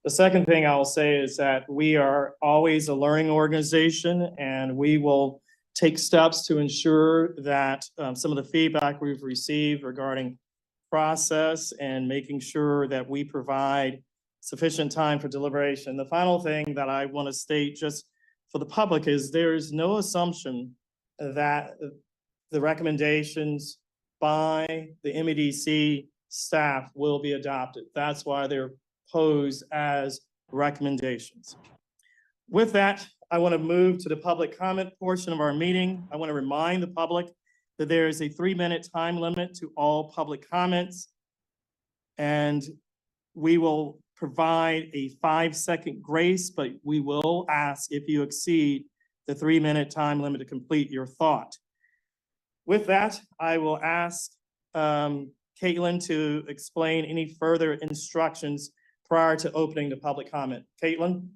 The second thing I'll say is that we are always a learning organization, and we will take steps to ensure that some of the feedback we've received regarding process and making sure that we provide sufficient time for deliberation. The final thing that I want to state just for the public is there is no assumption that the recommendations by the MEDC staff will be adopted. That's why they're posed as recommendations. With that, I want to move to the public comment portion of our meeting. I want to remind the public that there is a 3-minute time limit to all public comments, and we will provide a 5-second grace, but we will ask if you exceed the 3-minute time limit to complete your thought. With that, I will ask Caitlin to explain any further instructions prior to opening the public comment. Caitlin?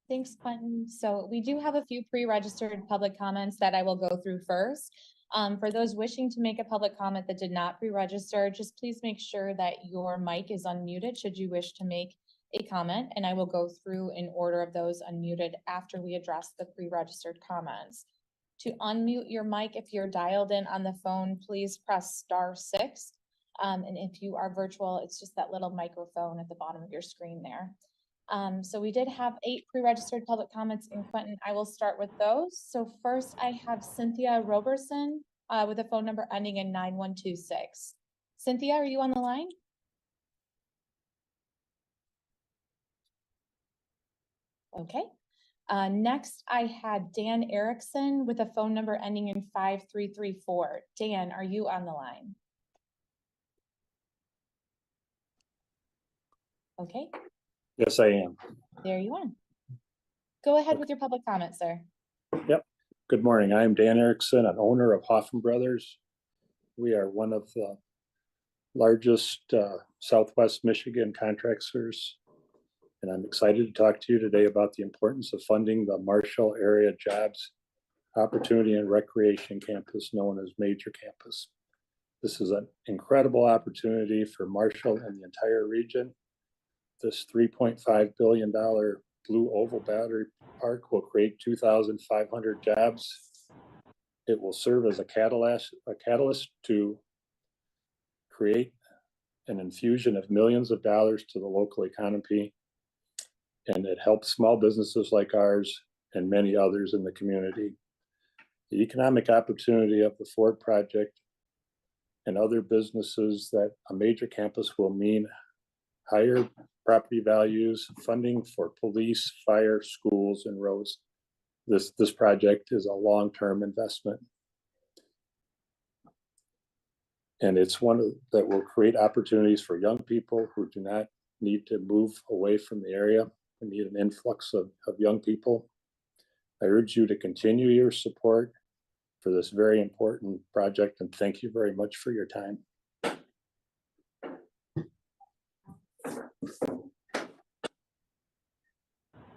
Thanks, Quentin. So we do have a few pre-registered public comments that I will go through first. For those wishing to make a public comment that did not pre-register, just please make sure that your mic is unmuted should you wish to make a comment, and I will go through in order of those unmuted after we address the pre-registered comments. To unmute your mic, if you're dialed in on the phone, please press *6. And if you are virtual, it's just that little microphone at the bottom of your screen there. So we did have 8 pre-registered public comments, and Quentin, I will start with those. So first I have Cynthia Roberson with a phone number ending in 9126. Cynthia, are you on the line? Okay. Next I had Dan Erickson with a phone number ending in 5334. Dan, are you on the line? Okay. Yes, I am. There you are. Go ahead with your public comment, sir. Yep. Good morning. I am Dan Erickson, an owner of Hoffman Brothers. We are one of the largest Southwest Michigan contractors, and I'm excited to talk to you today about the importance of funding the Marshall Area Jobs Opportunity and Recreation Campus, known as Major Campus. This is an incredible opportunity for Marshall and the entire region. This $3.5 billion Blue Oval Battery Park will create 2,500 jobs. It will serve as a catalyst to create an infusion of millions of dollars to the local economy, and it helps small businesses like ours and many others in the community. The economic opportunity of the Ford project and other businesses that a major campus will mean higher property values, funding for police, fire, schools, and roads. This project is a long-term investment. And it's one that will create opportunities for young people who do not need to move away from the area. We need an influx of young people. I urge you to continue your support for this very important project, and thank you very much for your time.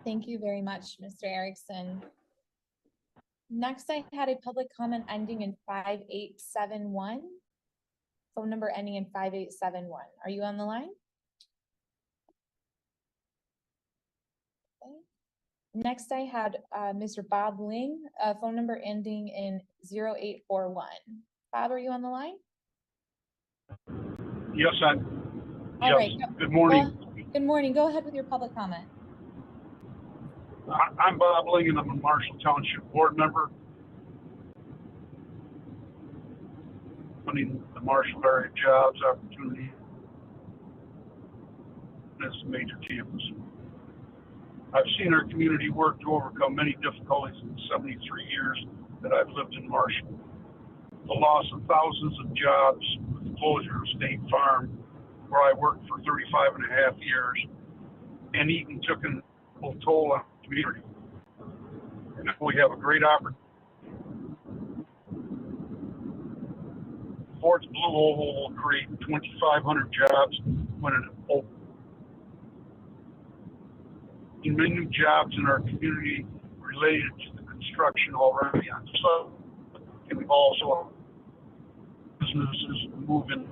Thank you very much, Mr. Erickson. Next, I had a public comment ending in 5871. Phone number ending in 5871. Are you on the line? Okay. Next, I had Mr. Bob Ling, phone number ending in 0841. Bob, are you on the line? Yes, All right. Good morning. Good morning. Go ahead with your public comment. I'm Bob Ling, and I'm a Marshall Township board member. Funding the Marshall Area Jobs Opportunity as a major campus. I've seen our community work to overcome many difficulties in the 73 years that I've lived in Marshall. The loss of thousands of jobs with the closure of State Farm, where I worked for 35 and a half years, and even took a toll on the community. And we have a great opportunity. Ford's Blue Oval will create 2,500 jobs when it opens. Many new jobs in our community related to the construction already on site, and we've also businesses moving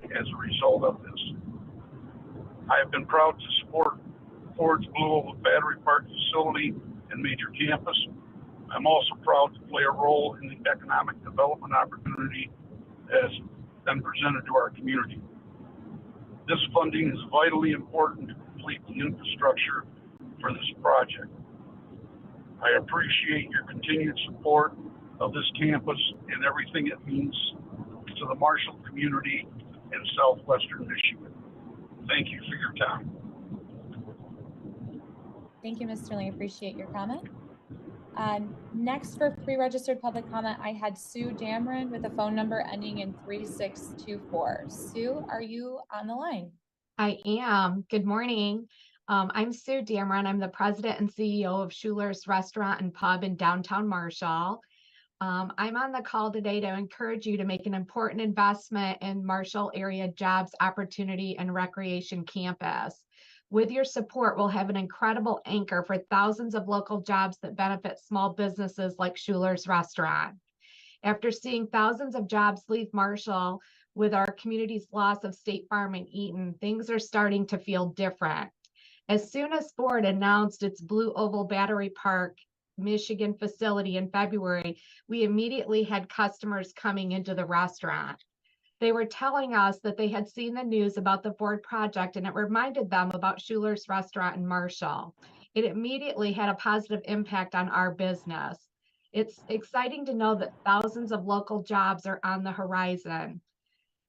as a result of this. I have been proud to support Ford's Blue Oval Battery Park facility and major campus. I'm also proud to play a role in the economic development opportunity as been presented to our community. This funding is vitally important to complete the infrastructure for this project. I appreciate your continued support of this campus and everything it means to the Marshall community in southwestern Michigan. Thank you for your time. Thank you, Mr. Lee. Appreciate your comment. Next for pre-registered public comment, I had Sue Dameron with a phone number ending in 3624. Sue, are you on the line? I am. Good morning. I'm Sue Dameron. I'm the president and CEO of Schuler's Restaurant and Pub in downtown Marshall. I'm on the call today to encourage you to make an important investment in Marshall area jobs, opportunity, and recreation campus. With your support, we'll have an incredible anchor for thousands of local jobs that benefit small businesses like Schuler's Restaurant. After seeing thousands of jobs leave Marshall with our community's loss of State Farm and Eaton, things are starting to feel different. As soon as Ford announced its Blue Oval Battery Park, Michigan facility in February, we immediately had customers coming into the restaurant. They were telling us that they had seen the news about the Ford project and it reminded them about Schuler's Restaurant in Marshall. It immediately had a positive impact on our business. It's exciting to know that thousands of local jobs are on the horizon.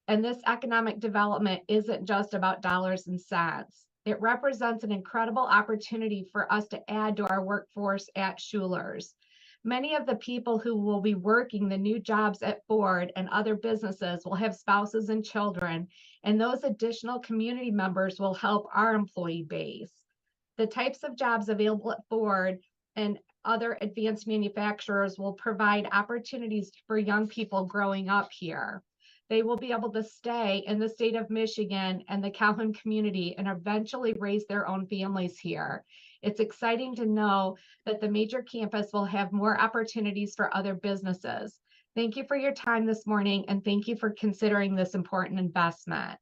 And this economic development isn't just about dollars and cents. It represents an incredible opportunity for us to add to our workforce at Schuler's. Many of the people who will be working the new jobs at Ford and other businesses will have spouses and children, and those additional community members will help our employee base. The types of jobs available at Ford and other advanced manufacturers will provide opportunities for young people growing up here. They will be able to stay in the state of Michigan and the Calhoun community and eventually raise their own families here. It's exciting to know that the major campus will have more opportunities for other businesses. Thank you for your time this morning, and thank you for considering this important investment.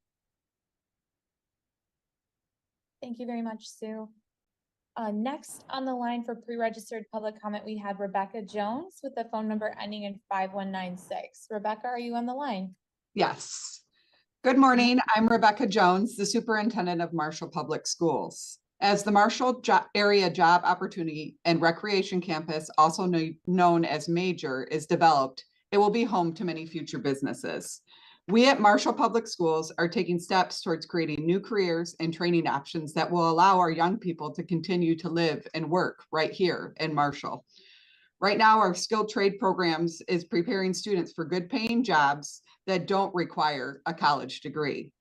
Thank you very much, Sue. Next on the line for pre-registered public comment, we have Rebecca Jones with the phone number ending in 5196. Rebecca, are you on the line? Yes. Good morning. I'm Rebecca Jones, the superintendent of Marshall Public Schools. As the Marshall Area Job Opportunity and Recreation Campus, also known as MAJOR, is developed, it will be home to many future businesses. We at Marshall Public Schools are taking steps towards creating new careers and training options that will allow our young people to continue to live and work right here in Marshall. Right now, our skilled trade programs is preparing students for good paying jobs that don't require a college degree.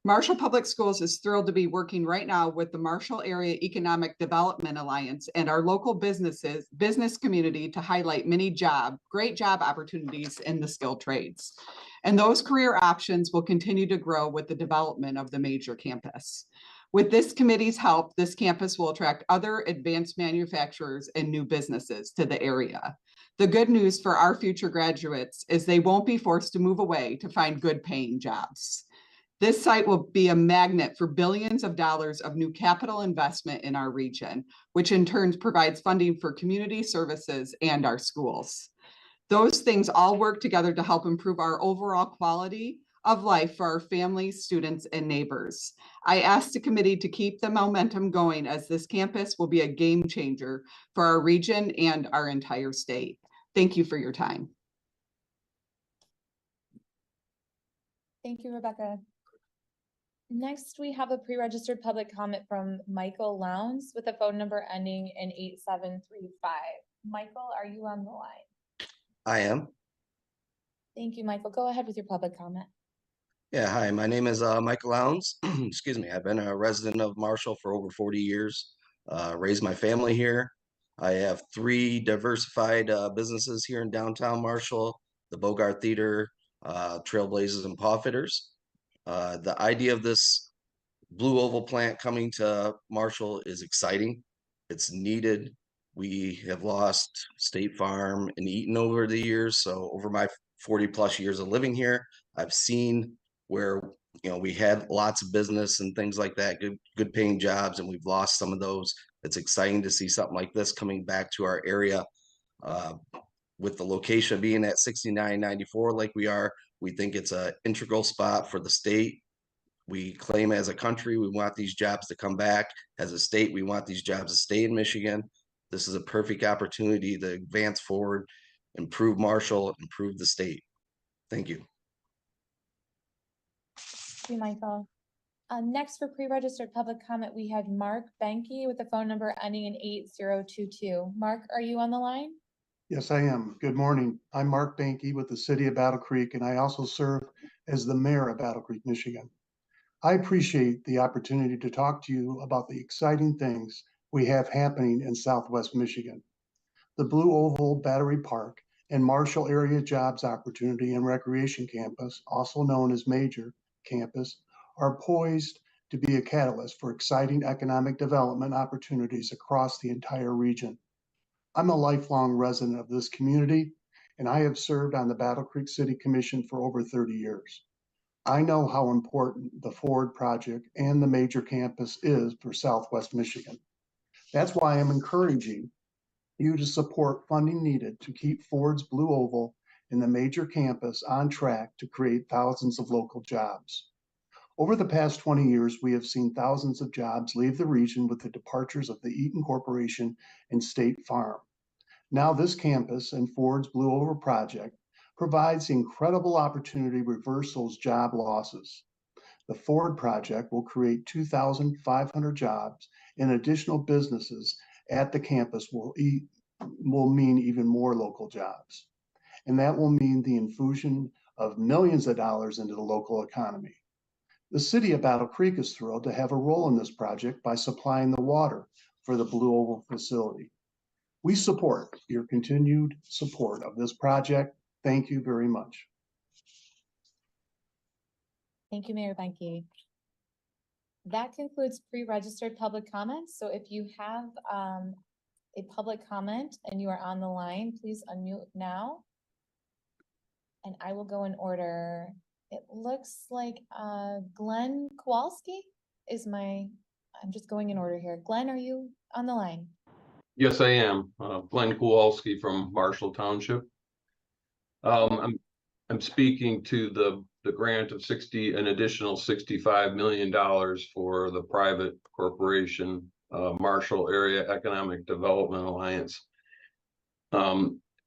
Marshall Public Schools is thrilled to be working right now with the Marshall Area Economic Development Alliance and our local business community to highlight many great job opportunities in the skilled trades. And those career options will continue to grow with the development of the MAJOR campus. With this committee's help, this campus will attract other advanced manufacturers and new businesses to the area. The good news for our future graduates is they won't be forced to move away to find good paying jobs. This site will be a magnet for billions of dollars of new capital investment in our region, which in turn provides funding for community services and our schools. Those things all work together to help improve our overall quality of life for our families, students, and neighbors. I asked the committee to keep the momentum going as this campus will be a game changer for our region and our entire state. Thank you for your time. Thank you, Rebecca. Next, we have a pre-registered public comment from Michael Lowndes with a phone number ending in 8735. Michael, are you on the line? I am. Thank you, Michael. Go ahead with your public comment. Yeah, hi, my name is Michael Lowndes. Excuse me, I've been a resident of Marshall for over 40 years, raised my family here. I have 3 diversified businesses here in downtown Marshall, the Bogart Theater, Trailblazers, and Paw Fitters. The idea of this Blue Oval plant coming to Marshall is exciting. It's needed. We have lost State Farm and Eaton over the years. So over my 40 plus years of living here, I've seen where You know, we had lots of business and things like that, good paying jobs, and we've lost some of those. It's exciting to see something like this coming back to our area. With the location being at 6994 like we are, we think it's an integral spot for the state. We claim as a country, we want these jobs to come back. As a state, we want these jobs to stay in Michigan. This is a perfect opportunity to advance forward, improve Marshall, improve the state. Thank you. Thank you, Michael. Next for pre-registered public comment, we have Mark Benke with the phone number ending in 8022. Mark, are you on the line? Yes, I am. Good morning. I'm Mark Benke with the City of Battle Creek, and I also serve as the mayor of Battle Creek, Michigan. I appreciate the opportunity to talk to you about the exciting things we have happening in Southwest Michigan. The Blue Oval Battery Park and Marshall Area Jobs Opportunity and Recreation Campus, also known as Major Campus, are poised to be a catalyst for exciting economic development opportunities across the entire region. I'm a lifelong resident of this community, and I have served on the Battle Creek City Commission for over 30 years. I know how important the Ford project and the Major Campus is for Southwest Michigan. That's why I'm encouraging you to support funding needed to keep Ford's Blue Oval and the Major Campus on track to create thousands of local jobs. Over the past 20 years, we have seen thousands of jobs leave the region with the departures of the Eaton Corporation and State Farm. Now this campus and Ford's Blue Oval project provides the incredible opportunity to reverse those job losses. The Ford project will create 2,500 jobs, and additional businesses at the campus will mean even more local jobs. And that will mean the infusion of millions of dollars into the local economy. The city of Battle Creek is thrilled to have a role in this project by supplying the water for the Blue Oval facility. We support your continued support of this project. Thank you very much. Thank you, Mayor Benke. That concludes pre-registered public comments. So if you have a public comment and you are on the line, please unmute now. And I will go in order. It looks like Glenn Kowalski is I'm just going in order here. Glenn, are you on the line? Yes, I am. Glenn Kowalski from Marshall Township. I'm speaking to the grant of an additional $65 million for the private corporation, Marshall Area Economic Development Alliance.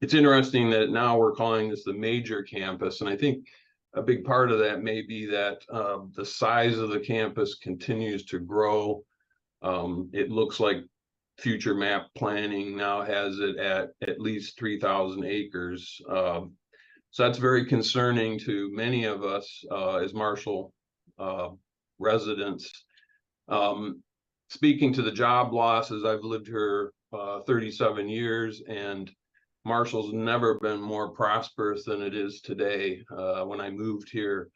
It's interesting that now we're calling this the Major Campus, and I think a big part of that may be that the size of the campus continues to grow. It looks like future map planning now has it at least 3,000 acres. So that's very concerning to many of us as Marshall residents. Speaking to the job losses, I've lived here 37 years, and Marshall's never been more prosperous than it is today. When I moved here,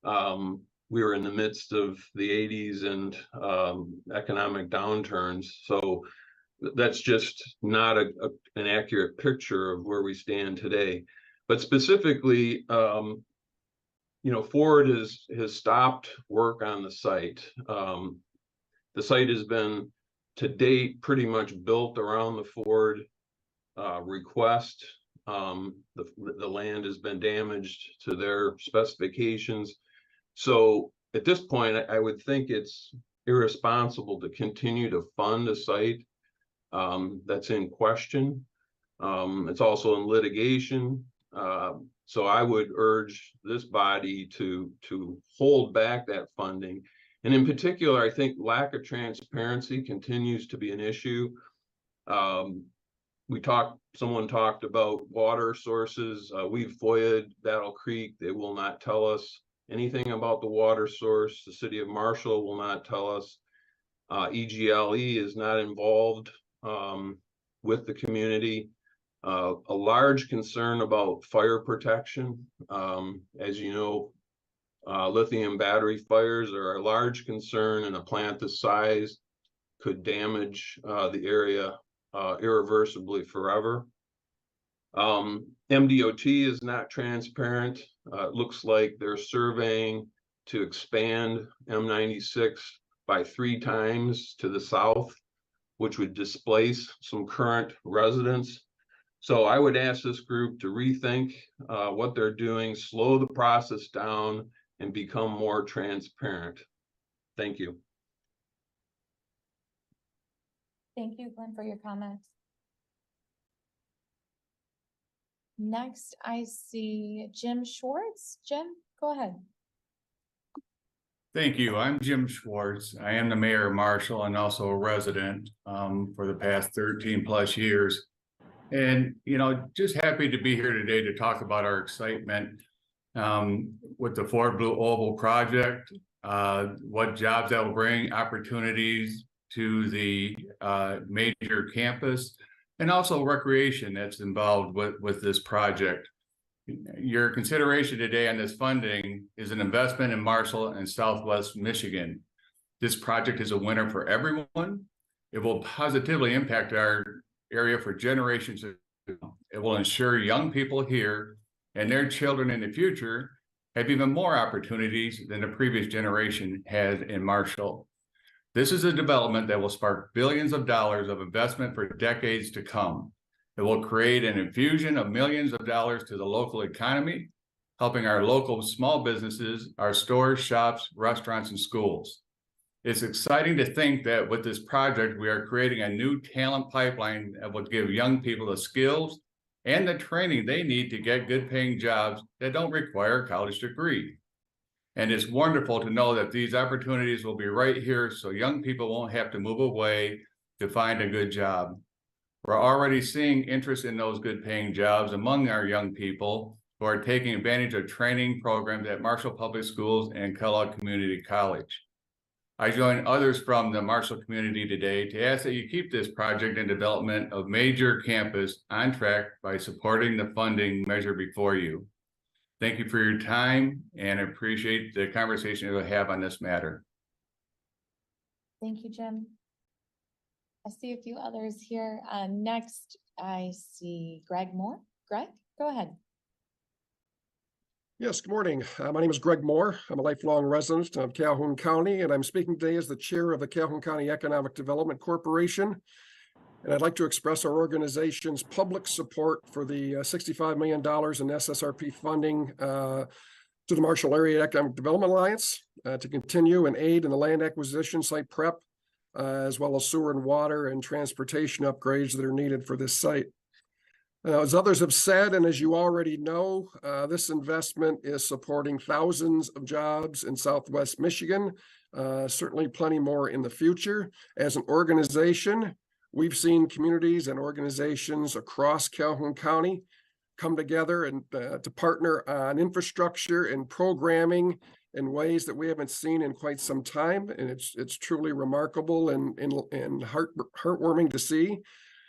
we were in the midst of the 80s and economic downturns. So that's just not an accurate picture of where we stand today. But specifically, Ford has stopped work on the site. The site has been, to date, pretty much built around the Ford request. The land has been damaged to their specifications. So at this point, I would think it's irresponsible to continue to fund a site that's in question. It's also in litigation. So I would urge this body to hold back that funding. And in particular, I think lack of transparency continues to be an issue. Someone talked about water sources. We've FOIA'd Battle Creek. They will not tell us anything about the water source. The city of Marshall will not tell us. EGLE is not involved with the community. A large concern about fire protection. As you know, lithium battery fires are a large concern, and a plant this size could damage the area irreversibly forever. MDOT is not transparent. It looks like they're surveying to expand M96 by 3 times to the south, which would displace some current residents. So I would ask this group to rethink what they're doing, slow the process down, and become more transparent. Thank you. Thank you, Glenn, for your comments. Next, I see Jim Schwartz. Jim, go ahead. Thank you. I'm Jim Schwartz. I am the mayor of Marshall and also a resident for the past 13 plus years. And, you know, just happy to be here today to talk about our excitement with the Ford Blue Oval project, what jobs that will bring, opportunities to the major campus, and also recreation that's involved with this project. Your consideration today on this funding is an investment in Marshall and Southwest Michigan. This project is a winner for everyone. It will positively impact our area for generations. It will ensure young people here and their children in the future have even more opportunities than the previous generation had in Marshall. This is a development that will spark billions of dollars of investment for decades to come. It will create an infusion of millions of dollars to the local economy, helping our local small businesses, our stores, shops, restaurants, and schools. It's exciting to think that with this project, we are creating a new talent pipeline that will give young people the skills and the training they need to get good paying jobs that don't require a college degree. And it's wonderful to know that these opportunities will be right here so young people won't have to move away to find a good job. We're already seeing interest in those good paying jobs among our young people who are taking advantage of training programs at Marshall Public Schools and Kellogg Community College. I join others from the Marshall community today to ask that you keep this project and development of major campus on track by supporting the funding measure before you. Thank you for your time and appreciate the conversation we'll have on this matter. Thank you, Jim. I see a few others here. Next, I see Greg Moore. Greg, go ahead. Yes, good morning. My name is Greg Moore. I'm a lifelong resident of Calhoun County, and I'm speaking today as the chair of the Calhoun County Economic Development Corporation. And I'd like to express our organization's public support for the $65 million in SSRP funding to the Marshall Area Economic Development Alliance to continue and aid in the land acquisition, site prep, as well as sewer and water and transportation upgrades that are needed for this site. As others have said, and as you already know, this investment is supporting thousands of jobs in Southwest Michigan, certainly plenty more in the future. As an organization, we've seen communities and organizations across Calhoun County come together and to partner on infrastructure and programming in ways that we haven't seen in quite some time. And it's truly remarkable and heartwarming to see.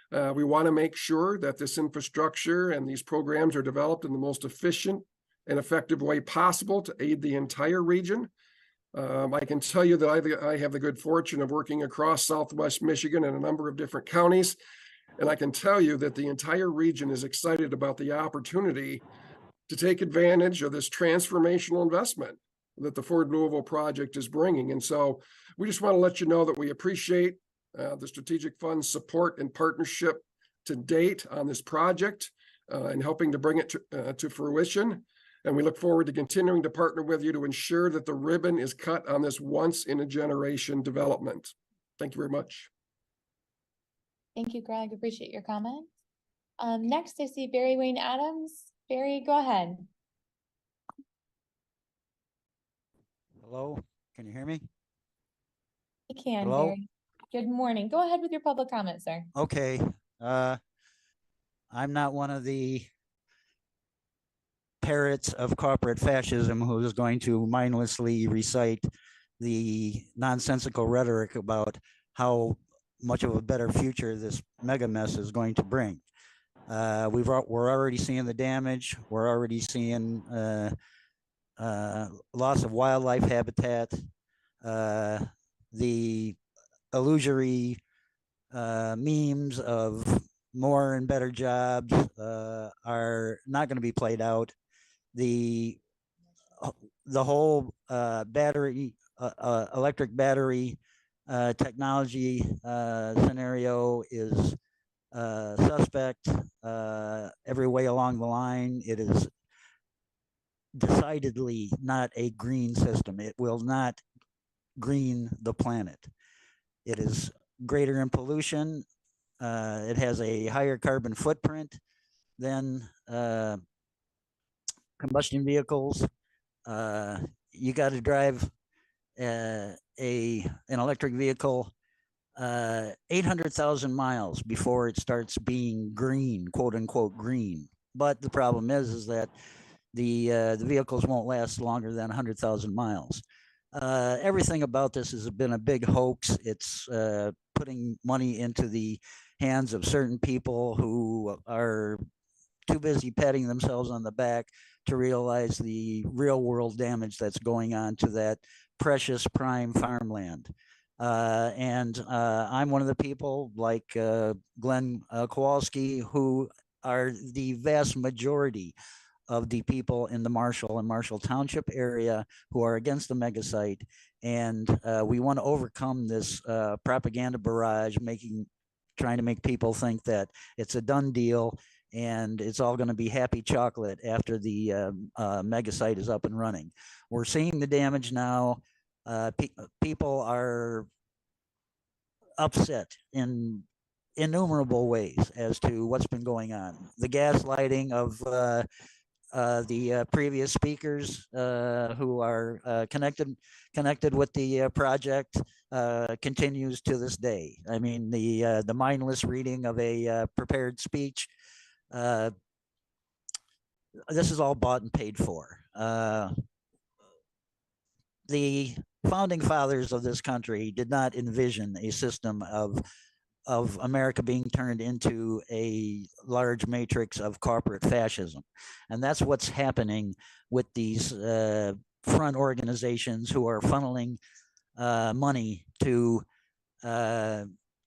We want to make sure that this infrastructure and these programs are developed in the most efficient and effective way possible to aid the entire region. I can tell you that I have the good fortune of working across Southwest Michigan in a number of different counties. And I can tell you that the entire region is excited about the opportunity to take advantage of this transformational investment that the Ford Blue Oval project is bringing. And so we just want to let you know that we appreciate the Strategic Fund's support and partnership to date on this project and helping to bring it to fruition. And we look forward to continuing to partner with you to ensure that the ribbon is cut on this once in a generation development. Thank you very much. Thank you, Greg. Appreciate your comments. Next, I see Barry Wayne Adams. Barry, go ahead. Hello, can you hear me? We can, Hello? Barry. Good morning. Go ahead with your public comment, sir. Okay, I'm not one of the parrots of corporate fascism who is going to mindlessly recite the nonsensical rhetoric about how much of a better future this mega mess is going to bring. We're already seeing the damage. We're already seeing loss of wildlife habitat. The illusory memes of more and better jobs are not going to be played out. The the whole battery, electric battery technology scenario is suspect every way along the line. It is decidedly not a green system. It will not green the planet. It is greater in pollution. It has a higher carbon footprint than combustion vehicles. You got to drive an electric vehicle 800,000 miles before it starts being green, quote unquote green. But the problem is that the vehicles won't last longer than 100,000 miles. Everything about this has been a big hoax. It's putting money into the hands of certain people who are too busy patting themselves on the back to realize the real world damage that's going on to that precious prime farmland. And I'm one of the people like Glenn Kowalski, who are the vast majority of the people in the Marshall and Marshall Township area who are against the mega site. And we want to overcome this propaganda barrage, trying to make people think that it's a done deal and it's all going to be happy chocolate after the mega site is up and running. We're seeing the damage now. People are upset in innumerable ways as to what's been going on. The gaslighting of the previous speakers who are connected with the project continues to this day. I mean, the mindless reading of a prepared speech. This is all bought and paid for. The founding fathers of this country did not envision a system of America being turned into a large matrix of corporate fascism. And that's what's happening with these front organizations who are funneling money to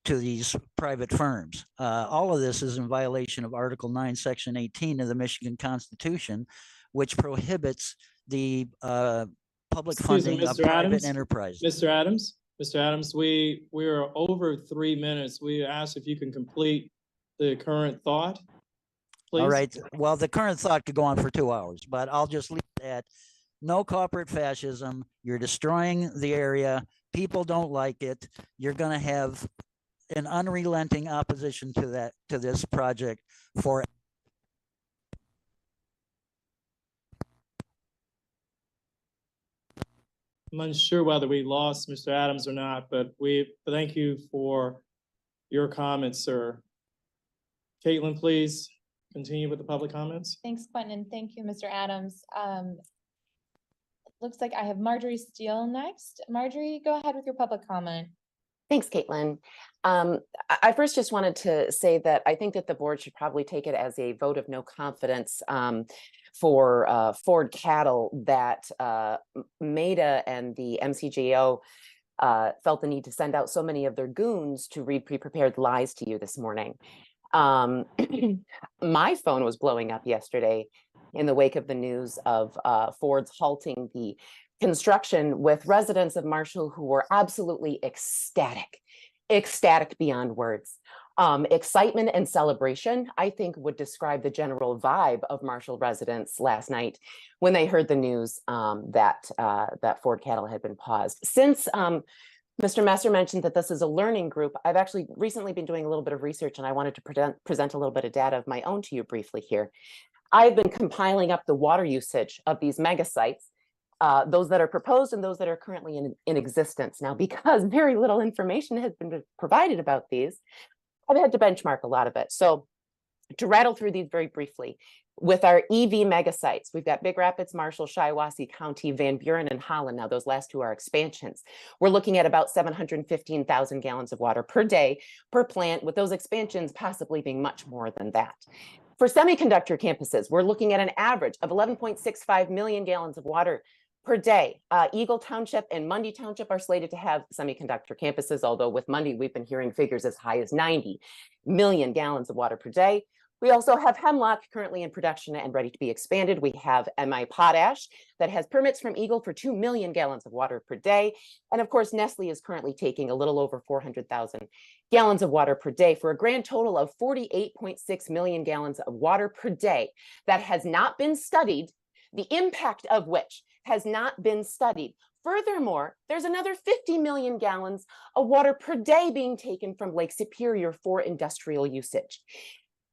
these private firms. All of this is in violation of Article 9, Section 18 of the Michigan Constitution, which prohibits the public funding of private enterprises. Mr. Adams, we are over 3 minutes. We asked if you can complete the current thought, please. All right. Well, the current thought could go on for 2 hours, but I'll just leave it at no corporate fascism. You're destroying the area. People don't like it. You're going to have an unrelenting opposition to this project for. I'm unsure whether we lost Mr. Adams or not, but we thank you for your comments, sir. Caitlin, please continue with the public comments. Thanks, Quentin. Thank you, Mr. Adams. Looks like I have Marjorie Steele next. Marjorie, go ahead with your public comment. Thanks, Caitlin. I first just wanted to say that I think that the board should probably take it as a vote of no confidence for Ford Cattle that MEDA and the MCGO felt the need to send out so many of their goons to read pre-prepared lies to you this morning. My phone was blowing up yesterday in the wake of the news of Ford's halting the construction, with residents of Marshall who were absolutely ecstatic beyond words. Excitement and celebration, I think, would describe the general vibe of Marshall residents last night when they heard the news that Ford Cattle had been paused. Since Mr. Messer mentioned that this is a learning group, I've actually recently been doing a little bit of research, and I wanted to present a little bit of data of my own to you briefly here. I've been compiling up the water usage of these mega sites, those that are proposed and those that are currently in existence. Now, because very little information has been provided about these, I've had to benchmark a lot of it. So to rattle through these very briefly, with our EV mega sites, we've got Big Rapids, Marshall, Shiawassee County, Van Buren, and Holland. Now, those last two are expansions. We're looking at about 715,000 gallons of water per day per plant, with those expansions possibly being much more than that. For semiconductor campuses, we're looking at an average of 11.65 million gallons of water per day. Eagle Township and Mundy Township are slated to have semiconductor campuses, although with Mundy, we've been hearing figures as high as 90 million gallons of water per day. We also have hemlock currently in production and ready to be expanded. We have MI potash that has permits from Eagle for 2 million gallons of water per day. And of course, Nestle is currently taking a little over 400,000 gallons of water per day for a grand total of 48.6 million gallons of water per day that has not been studied, the impact of which has not been studied. Furthermore, there's another 50 million gallons of water per day being taken from Lake Superior for industrial usage.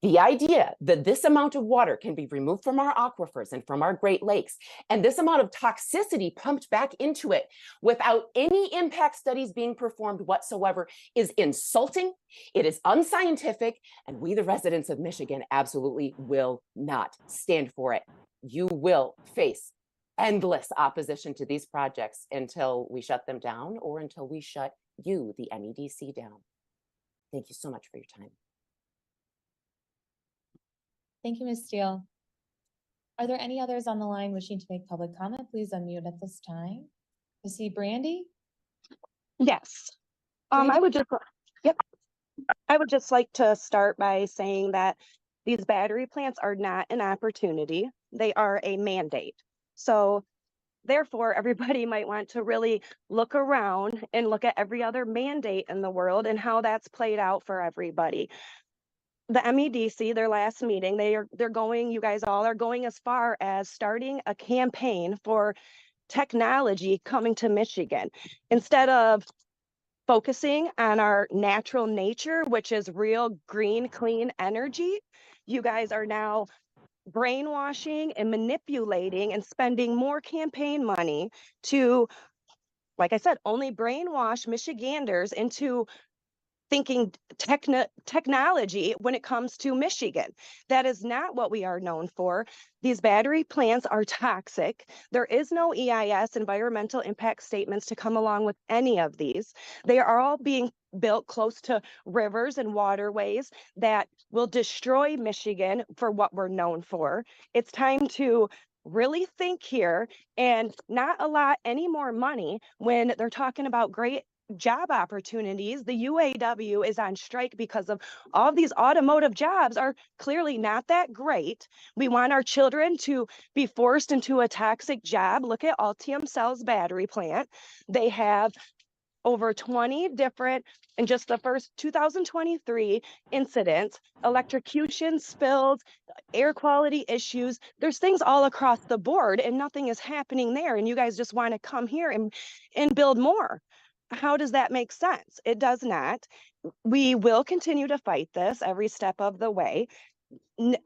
The idea that this amount of water can be removed from our aquifers and from our Great Lakes, and this amount of toxicity pumped back into it without any impact studies being performed whatsoever is insulting, it is unscientific, and we, the residents of Michigan, absolutely will not stand for it. You will face endless opposition to these projects until we shut them down or until we shut you, the MEDC, down. Thank you so much for your time. Thank you, Ms. Steele. Are there any others on the line wishing to make public comment? Please unmute at this time. I see Brandy. Yes. I would just like to start by saying that these battery plants are not an opportunity. They are a mandate. So therefore, everybody might want to really look around and look at every other mandate in the world and how that's played out for everybody. The MEDC, their last meeting, they're going, you guys all are going as far as starting a campaign for technology coming to Michigan. Instead of focusing on our natural nature, which is real green, clean energy, you guys are now brainwashing and manipulating and spending more campaign money to, like I said, only brainwash Michiganders into thinking technology when it comes to Michigan. That is not what we are known for. These battery plants are toxic. There is no EIS, environmental impact statements, to come along with any of these. They are all being built close to rivers and waterways that will destroy Michigan for what we're known for. It's time to really think here and not allot any more money when they're talking about great job opportunities. The UAW is on strike because of all of these automotive jobs are clearly not that great. We want our children to be forced into a toxic job. Look at Altium Cell's battery plant. They have over 20 different, in just the first 2023 incidents, electrocution spills, air quality issues. There's things all across the board and nothing is happening there. And you guys just want to come here and build more. How does that make sense? It does not. We will continue to fight this every step of the way.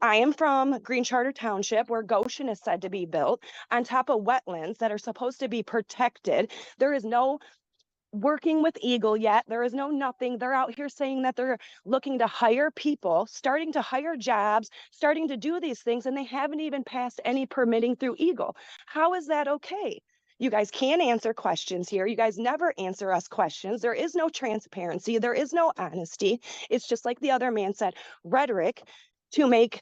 I am from Green Charter Township, where Goshen is said to be built on top of wetlands that are supposed to be protected. There is no working with Eagle yet. There is no nothing. They're out here saying that they're looking to hire people, starting to hire jobs, starting to do these things, and they haven't even passed any permitting through Eagle. How is that okay? You guys can't answer questions here. You guys never answer us questions. There is no transparency. There is no honesty. It's just like the other man said, rhetoric to make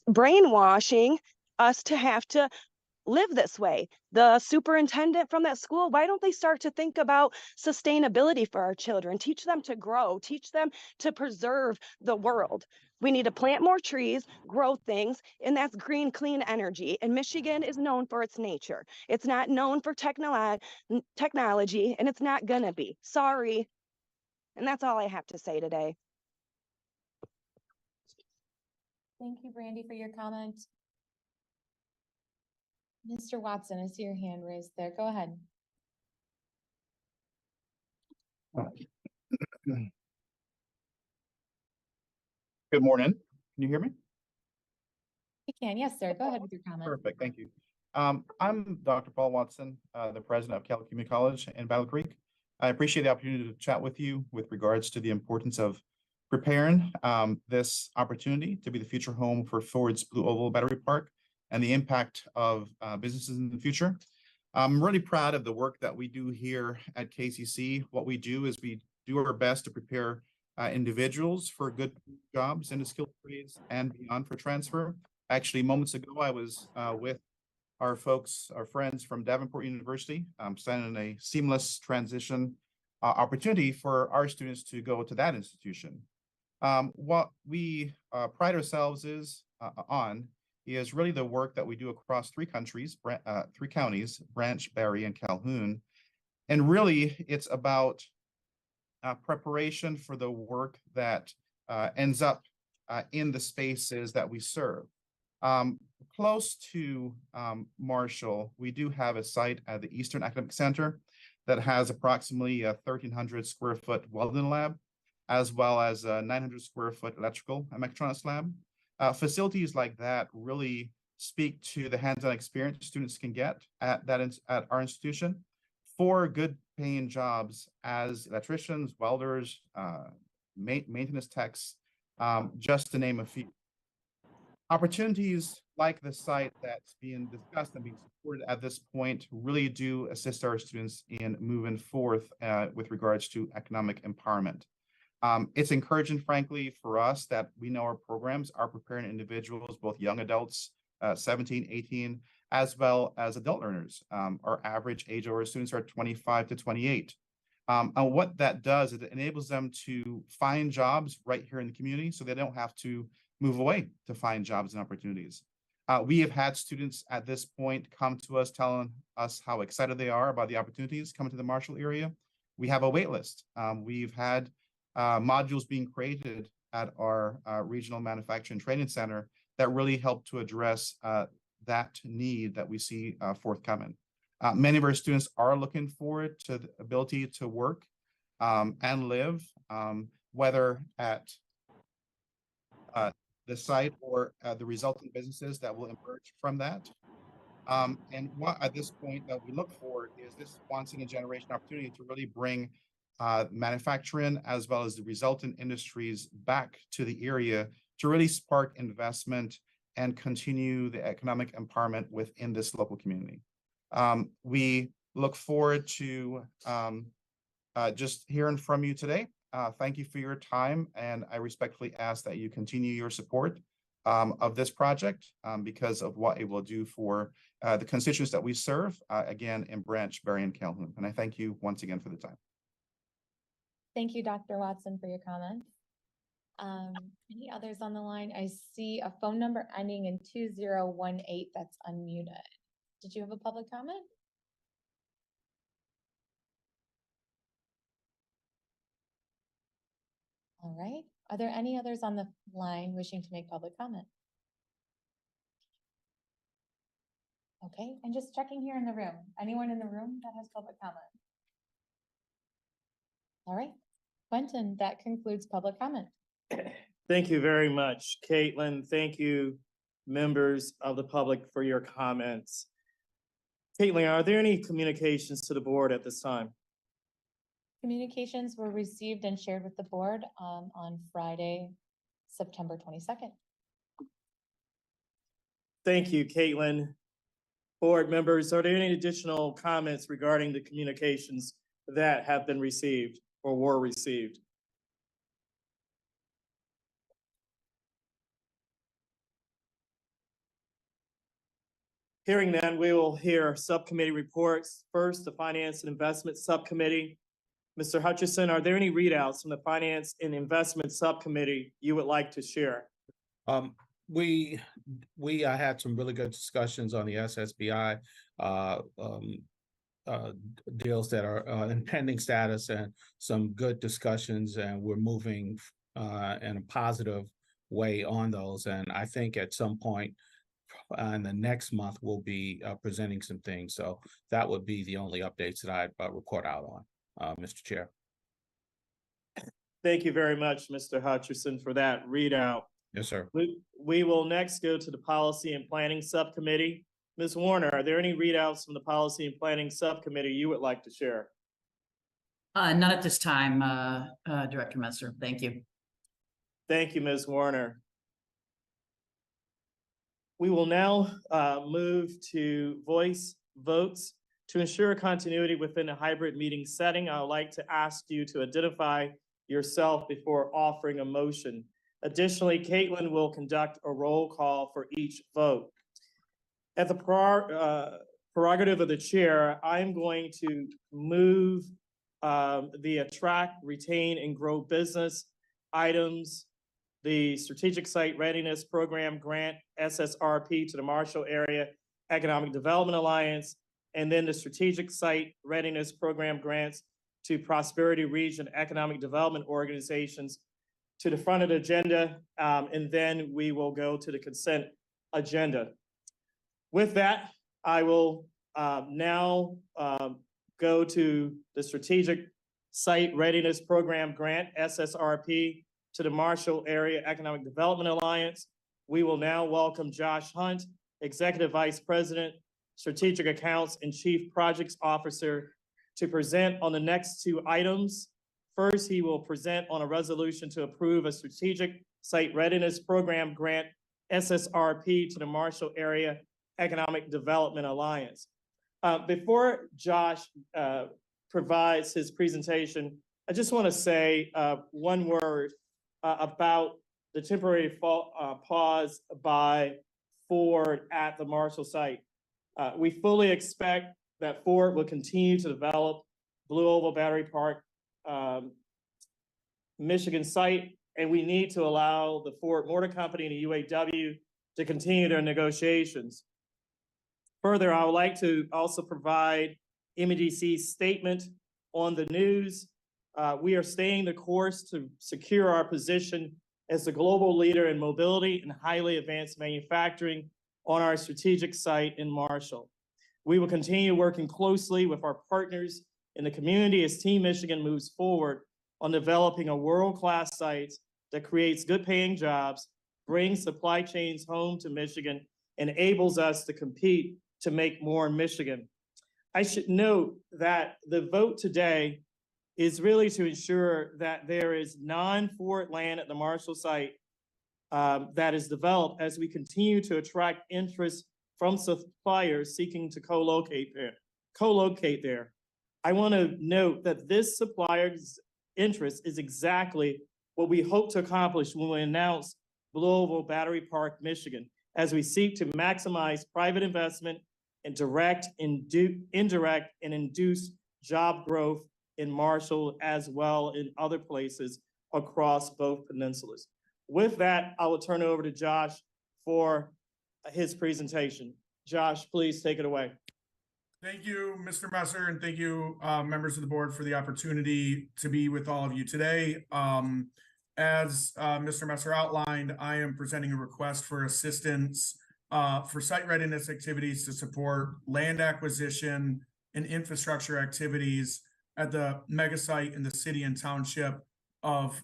brainwashing us to have to live this way. The superintendent from that school, why don't they start to think about sustainability for our children? Teach them to grow, teach them to preserve the world. We need to plant more trees, grow things, and that's green, clean energy. And Michigan is known for its nature. It's not known for technology, and it's not gonna be. Sorry. And that's all I have to say today. Thank you, Brandy, for your comment. Mr. Watson, I see your hand raised there. Go ahead. Good morning. Can you hear me? You can, yes, sir. Go ahead with your comment. Perfect, thank you. I'm Dr. Paul Watson, the president of Cal Community College in Battle Creek. I appreciate the opportunity to chat with you with regards to the importance of preparing this opportunity to be the future home for Ford's Blue Oval Battery Park and the impact of businesses in the future. I'm really proud of the work that we do here at KCC. What we do is we do our best to prepare individuals for good jobs in the skilled trades and beyond for transfer. Actually, moments ago, I was with our friends from Davenport University, signing a seamless transition opportunity for our students to go to that institution. What we pride ourselves on is really the work that we do across three counties, Branch, Barry, and Calhoun. And really, it's about preparation for the work that ends up in the spaces that we serve. Close to Marshall, we do have a site at the Eastern Academic Center that has approximately a 1,300 square foot welding lab, as well as a 900 square foot electrical and mechatronics lab. Facilities like that really speak to the hands-on experience students can get at our institution for good paying jobs as electricians, welders, maintenance techs, just to name a few. Opportunities like the site that's being discussed and being supported at this point really do assist our students in moving forth with regards to economic empowerment. It's encouraging, frankly, for us that we know our programs are preparing individuals, both young adults, 17, 18, as well as adult learners. Our average age of our students are 25 to 28. And what that does is it enables them to find jobs right here in the community so they don't have to move away to find jobs and opportunities. We have had students at this point come to us telling us how excited they are about the opportunities coming to the Marshall area. We have a wait list. We've had modules being created at our Regional Manufacturing Training Center that really help to address that need that we see forthcoming. Many of our students are looking forward to the ability to work and live, whether at the site or the resulting businesses that will emerge from that. And what at this point that we look for is this once in a generation opportunity to really bring manufacturing as well as the resultant industries back to the area to really spark investment and continue the economic empowerment within this local community. We look forward to just hearing from you today. Thank you for your time, and I respectfully ask that you continue your support of this project because of what it will do for the constituents that we serve, again, in Branch, Barry, and Calhoun. And I thank you once again for the time. Thank you, Dr. Watson, for your comments. Any others on the line? I see a phone number ending in 2018 that's unmuted. Did you have a public comment? All right. Are there any others on the line wishing to make public comment? Okay, and just checking here in the room. Anyone in the room that has public comment? All right, Quentin, that concludes public comment. Thank you very much, Caitlin. Thank you, members of the public, for your comments. Caitlin, are there any communications to the board at this time? Communications were received and shared with the board on Friday, September 22nd. Thank you, Caitlin. Board members, are there any additional comments regarding the communications that have been received or were received? Hearing none, we will hear subcommittee reports. First, the Finance and Investment Subcommittee. Mr. Hutchison, are there any readouts from the Finance and Investment Subcommittee you would like to share? We had some really good discussions on the SSBI deals that are in pending status, and some good discussions, and we're moving in a positive way on those. And I think at some point in the next month, we'll be presenting some things. So that would be the only updates that I'd report out on, Mr. Chair. Thank you very much, Mr. Hutchison, for that readout. Yes, sir. We will next go to the Policy and Planning Subcommittee. Ms. Warner, are there any readouts from the Policy and Planning Subcommittee you would like to share? None at this time, Director Messer. Thank you. Thank you, Ms. Warner. We will now move to voice votes. To ensure continuity within a hybrid meeting setting, I would like to ask you to identify yourself before offering a motion. Additionally, Caitlin will conduct a roll call for each vote. At the prerogative of the chair, I'm going to move the Attract, Retain, and Grow Business items, the Strategic Site Readiness Program Grant, SSRP, to the Marshall Area Economic Development Alliance, and then the Strategic Site Readiness Program grants to Prosperity Region Economic Development Organizations to the front of the agenda, and then we will go to the consent agenda. With that, I will now go to the Strategic Site Readiness Program Grant, SSRP, to the Marshall Area Economic Development Alliance. We will now welcome Josh Hunt, Executive Vice President, Strategic Accounts and Chief Projects Officer, to present on the next two items. First, he will present on a resolution to approve a Strategic Site Readiness Program Grant, SSRP, to the Marshall Area Economic Development Alliance. Before Josh provides his presentation, I just want to say one word about the temporary pause by Ford at the Marshall site. We fully expect that Ford will continue to develop Blue Oval Battery Park Michigan site, and we need to allow the Ford Motor Company and the UAW to continue their negotiations. Further, I would like to also provide MEDC's statement on the news. We are staying the course to secure our position as the global leader in mobility and highly advanced manufacturing on our strategic site in Marshall. We will continue working closely with our partners in the community as Team Michigan moves forward on developing a world-class site that creates good paying jobs, brings supply chains home to Michigan, enables us to compete to make more in Michigan. I should note that the vote today is really to ensure that there is non-Ford land at the Marshall site that is developed as we continue to attract interest from suppliers seeking to co-locate there. I want to note that this supplier's interest is exactly what we hope to accomplish when we announce Blue Oval Battery Park, Michigan, as we seek to maximize private investment and indirect and induce job growth in Marshall as well in other places across both peninsulas. With that, I will turn it over to Josh for his presentation. Josh, please take it away. Thank you, Mr. Messer, and thank you, members of the board, for the opportunity to be with all of you today. As Mr. Messer outlined, I am presenting a request for assistance for site readiness activities to support land acquisition and infrastructure activities at the mega site in the city and township of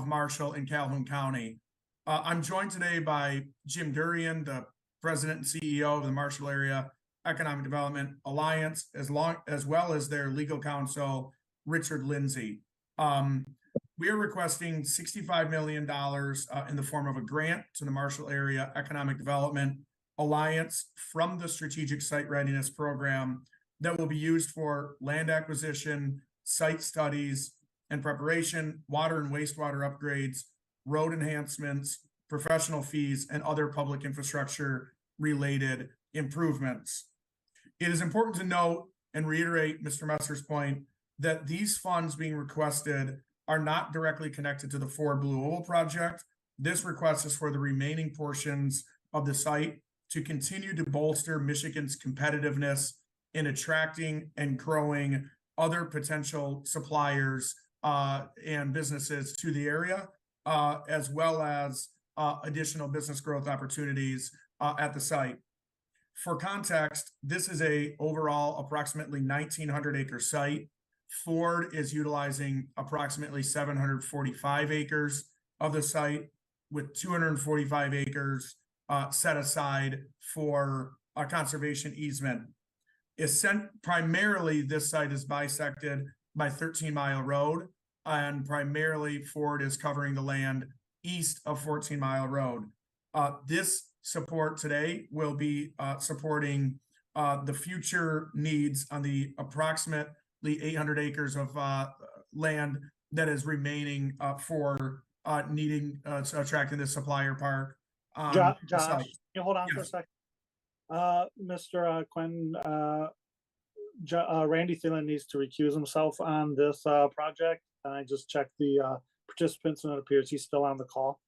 Marshall in Calhoun County. I'm joined today by Jim Durian, the President and CEO of the Marshall Area Economic Development Alliance, as well as their legal counsel, Richard Lindsay. We are requesting $65 million in the form of a grant to the Marshall Area Economic Development Alliance from the Strategic Site Readiness Program that will be used for land acquisition, site studies and preparation, water and wastewater upgrades, road enhancements, professional fees, and other public infrastructure related improvements. It is important to note and reiterate Mr. Messer's point that these funds being requested are not directly connected to the Ford Blue Oval project. This request is for the remaining portions of the site to continue to bolster Michigan's competitiveness in attracting and growing other potential suppliers and businesses to the area, as well as additional business growth opportunities at the site. For context, this is a overall approximately 1,900 acre site. Ford is utilizing approximately 745 acres of the site, with 245 acres set aside for a conservation easement. Primarily, this site is bisected by 13 Mile Road, and primarily Ford is covering the land east of 14 Mile Road. This support today will be supporting the future needs on the approximately 800 acres of land that is remaining for needing attracting the supplier park. Josh, can you hold on for a Yes. second? Mr. Quinn, Randy Thielen needs to recuse himself on this project. I just checked the participants, and it appears he's still on the call.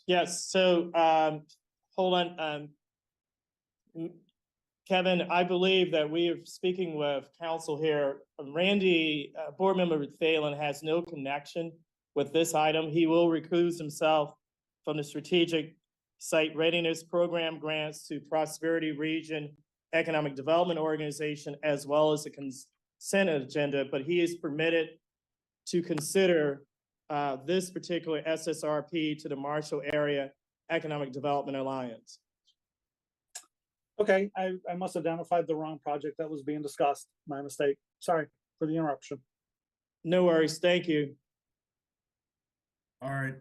Yes, so, hold on, Kevin, I believe that we are speaking with council here. Randy, board member Thalen has no connection with this item. He will recuse himself from the Strategic Site Readiness Program grants to Prosperity Region Economic Development Organization, as well as the consent agenda, but he is permitted to consider this particular SSRP to the Marshall Area Economic Development Alliance. Okay, I must have identified the wrong project that was being discussed. My mistake. Sorry for the interruption. No worries. Thank you. All right,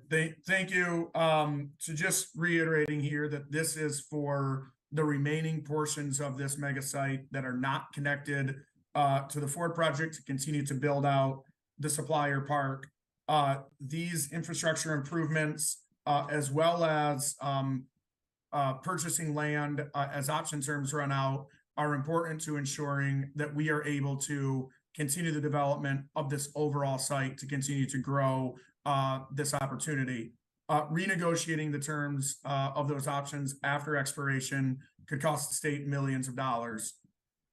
thank you. So just reiterating here that this is for the remaining portions of this mega site that are not connected to the Ford project to continue to build out the supplier park. These infrastructure improvements, as well as purchasing land as option terms run out, are important to ensuring that we are able to continue the development of this overall site to continue to grow this opportunity. Renegotiating the terms of those options after expiration could cost the state millions of dollars.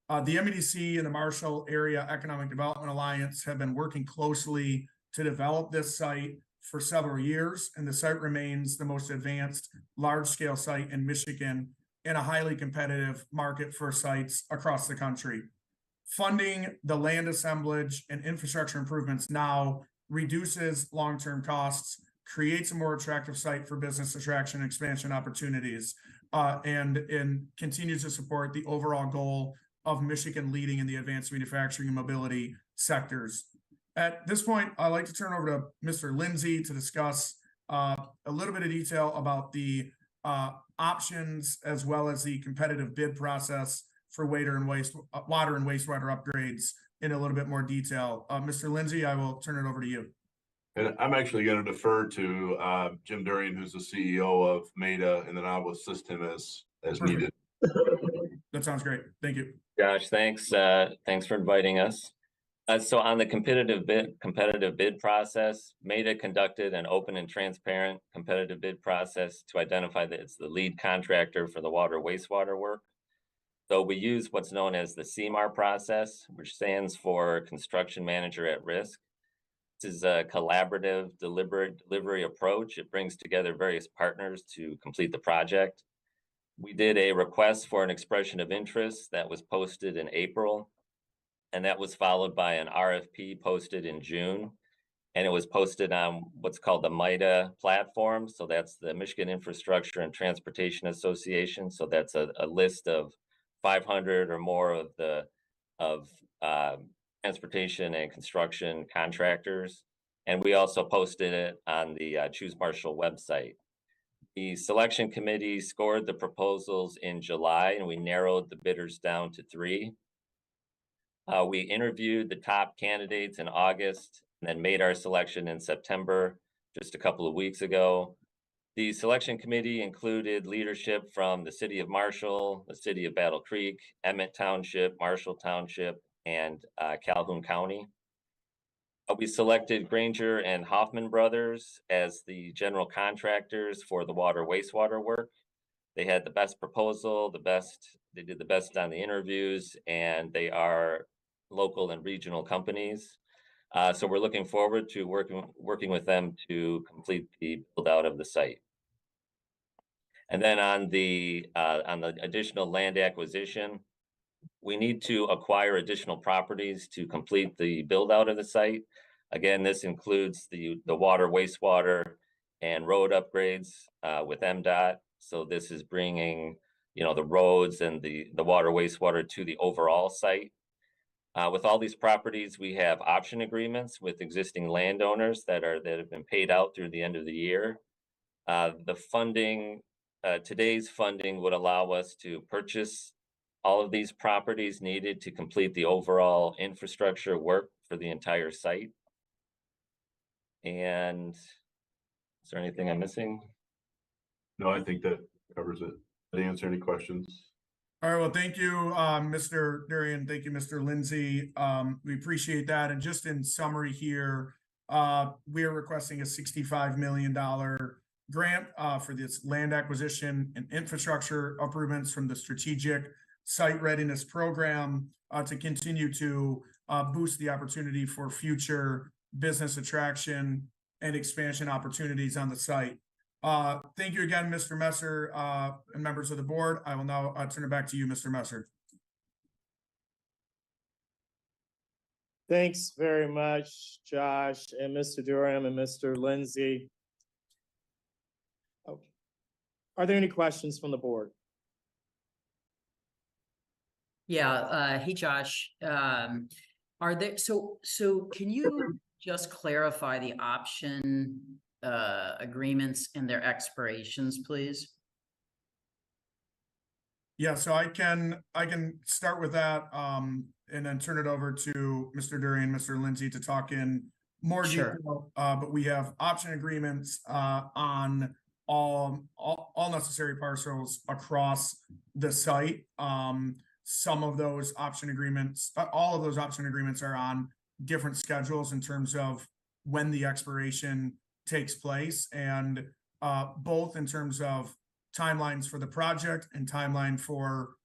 The MEDC and the Marshall Area Economic Development Alliance have been working closely to develop this site for several years, and the site remains the most advanced large-scale site in Michigan in a highly competitive market for sites across the country. Funding the land assemblage and infrastructure improvements now reduces long-term costs, creates a more attractive site for business attraction and expansion opportunities, and continues to support the overall goal of Michigan leading in the advanced manufacturing and mobility sectors. At this point, I'd like to turn over to Mr. Lindsay to discuss a little bit of detail about the options as well as the competitive bid process for water and wastewater upgrades in a little bit more detail. Mr. Lindsay, I will turn it over to you. And I'm actually going to defer to Jim Durian, who's the CEO of MEDC, and then I will assist him as needed. That sounds great. Thank you. Josh, thanks. Thanks for inviting us. So on the competitive bid process, MEDC conducted an open and transparent competitive bid process to identify that it's the lead contractor for the water wastewater work. So we use what's known as the CMAR process, which stands for Construction Manager at Risk. This is a collaborative, deliberate delivery approach. It brings together various partners to complete the project. We did a request for an expression of interest that was posted in April, and that was followed by an RFP posted in June. And it was posted on what's called the MIBA platform. So that's the Michigan Infrastructure and Transportation Association. So that's a list of 500 or more of the transportation and construction contractors. And we also posted it on the Choose Marshall website. The selection committee scored the proposals in July, and we narrowed the bidders down to 3. We interviewed the top candidates in August and then made our selection in September, just a couple of weeks ago. The selection committee included leadership from the city of Marshall, the city of Battle Creek, Emmett Township, Marshall Township, and Calhoun County. We selected Granger and Hoffman Brothers as the general contractors for the water wastewater work. They had the best proposal, they did the best on the interviews, and they are local and regional companies. So we're looking forward to working with them to complete the build out of the site. And then on the additional land acquisition, we need to acquire additional properties to complete the build out of the site. Again, this includes the water, wastewater, and road upgrades with MDOT. So this is bringing, the roads and the water, wastewater to the overall site. With all these properties, we have option agreements with existing landowners that have been paid out through the end of the year. The funding, today's funding would allow us to purchase all of these properties needed to complete the overall infrastructure work for the entire site. And is there anything I'm missing? No, I think that covers it. Did I answer any questions? All right, well, thank you, Mr. Durian. Thank you, Mr. Lindsay. We appreciate that. And just in summary here, we are requesting a $65 million grant for this land acquisition and infrastructure improvements from the Strategic Site Readiness Program to continue to boost the opportunity for future business attraction and expansion opportunities on the site. Thank you again, Mr. Messer, and members of the board. I will now turn it back to you, Mr. Messer. Thanks very much, Josh and Mr. Durham and Mr. Lindsay. Okay. Are there any questions from the board? Yeah, hey, Josh. Are there, so can you just clarify the option agreements and their expirations, please? Yeah, so I can start with that and then turn it over to Mr. Durian, Mr. Lindsay to talk in more detail. But we have option agreements on all necessary parcels across the site. Some of those option agreements, all of those option agreements are on different schedules in terms of when the expiration takes place, and both in terms of timelines for the project and timeline for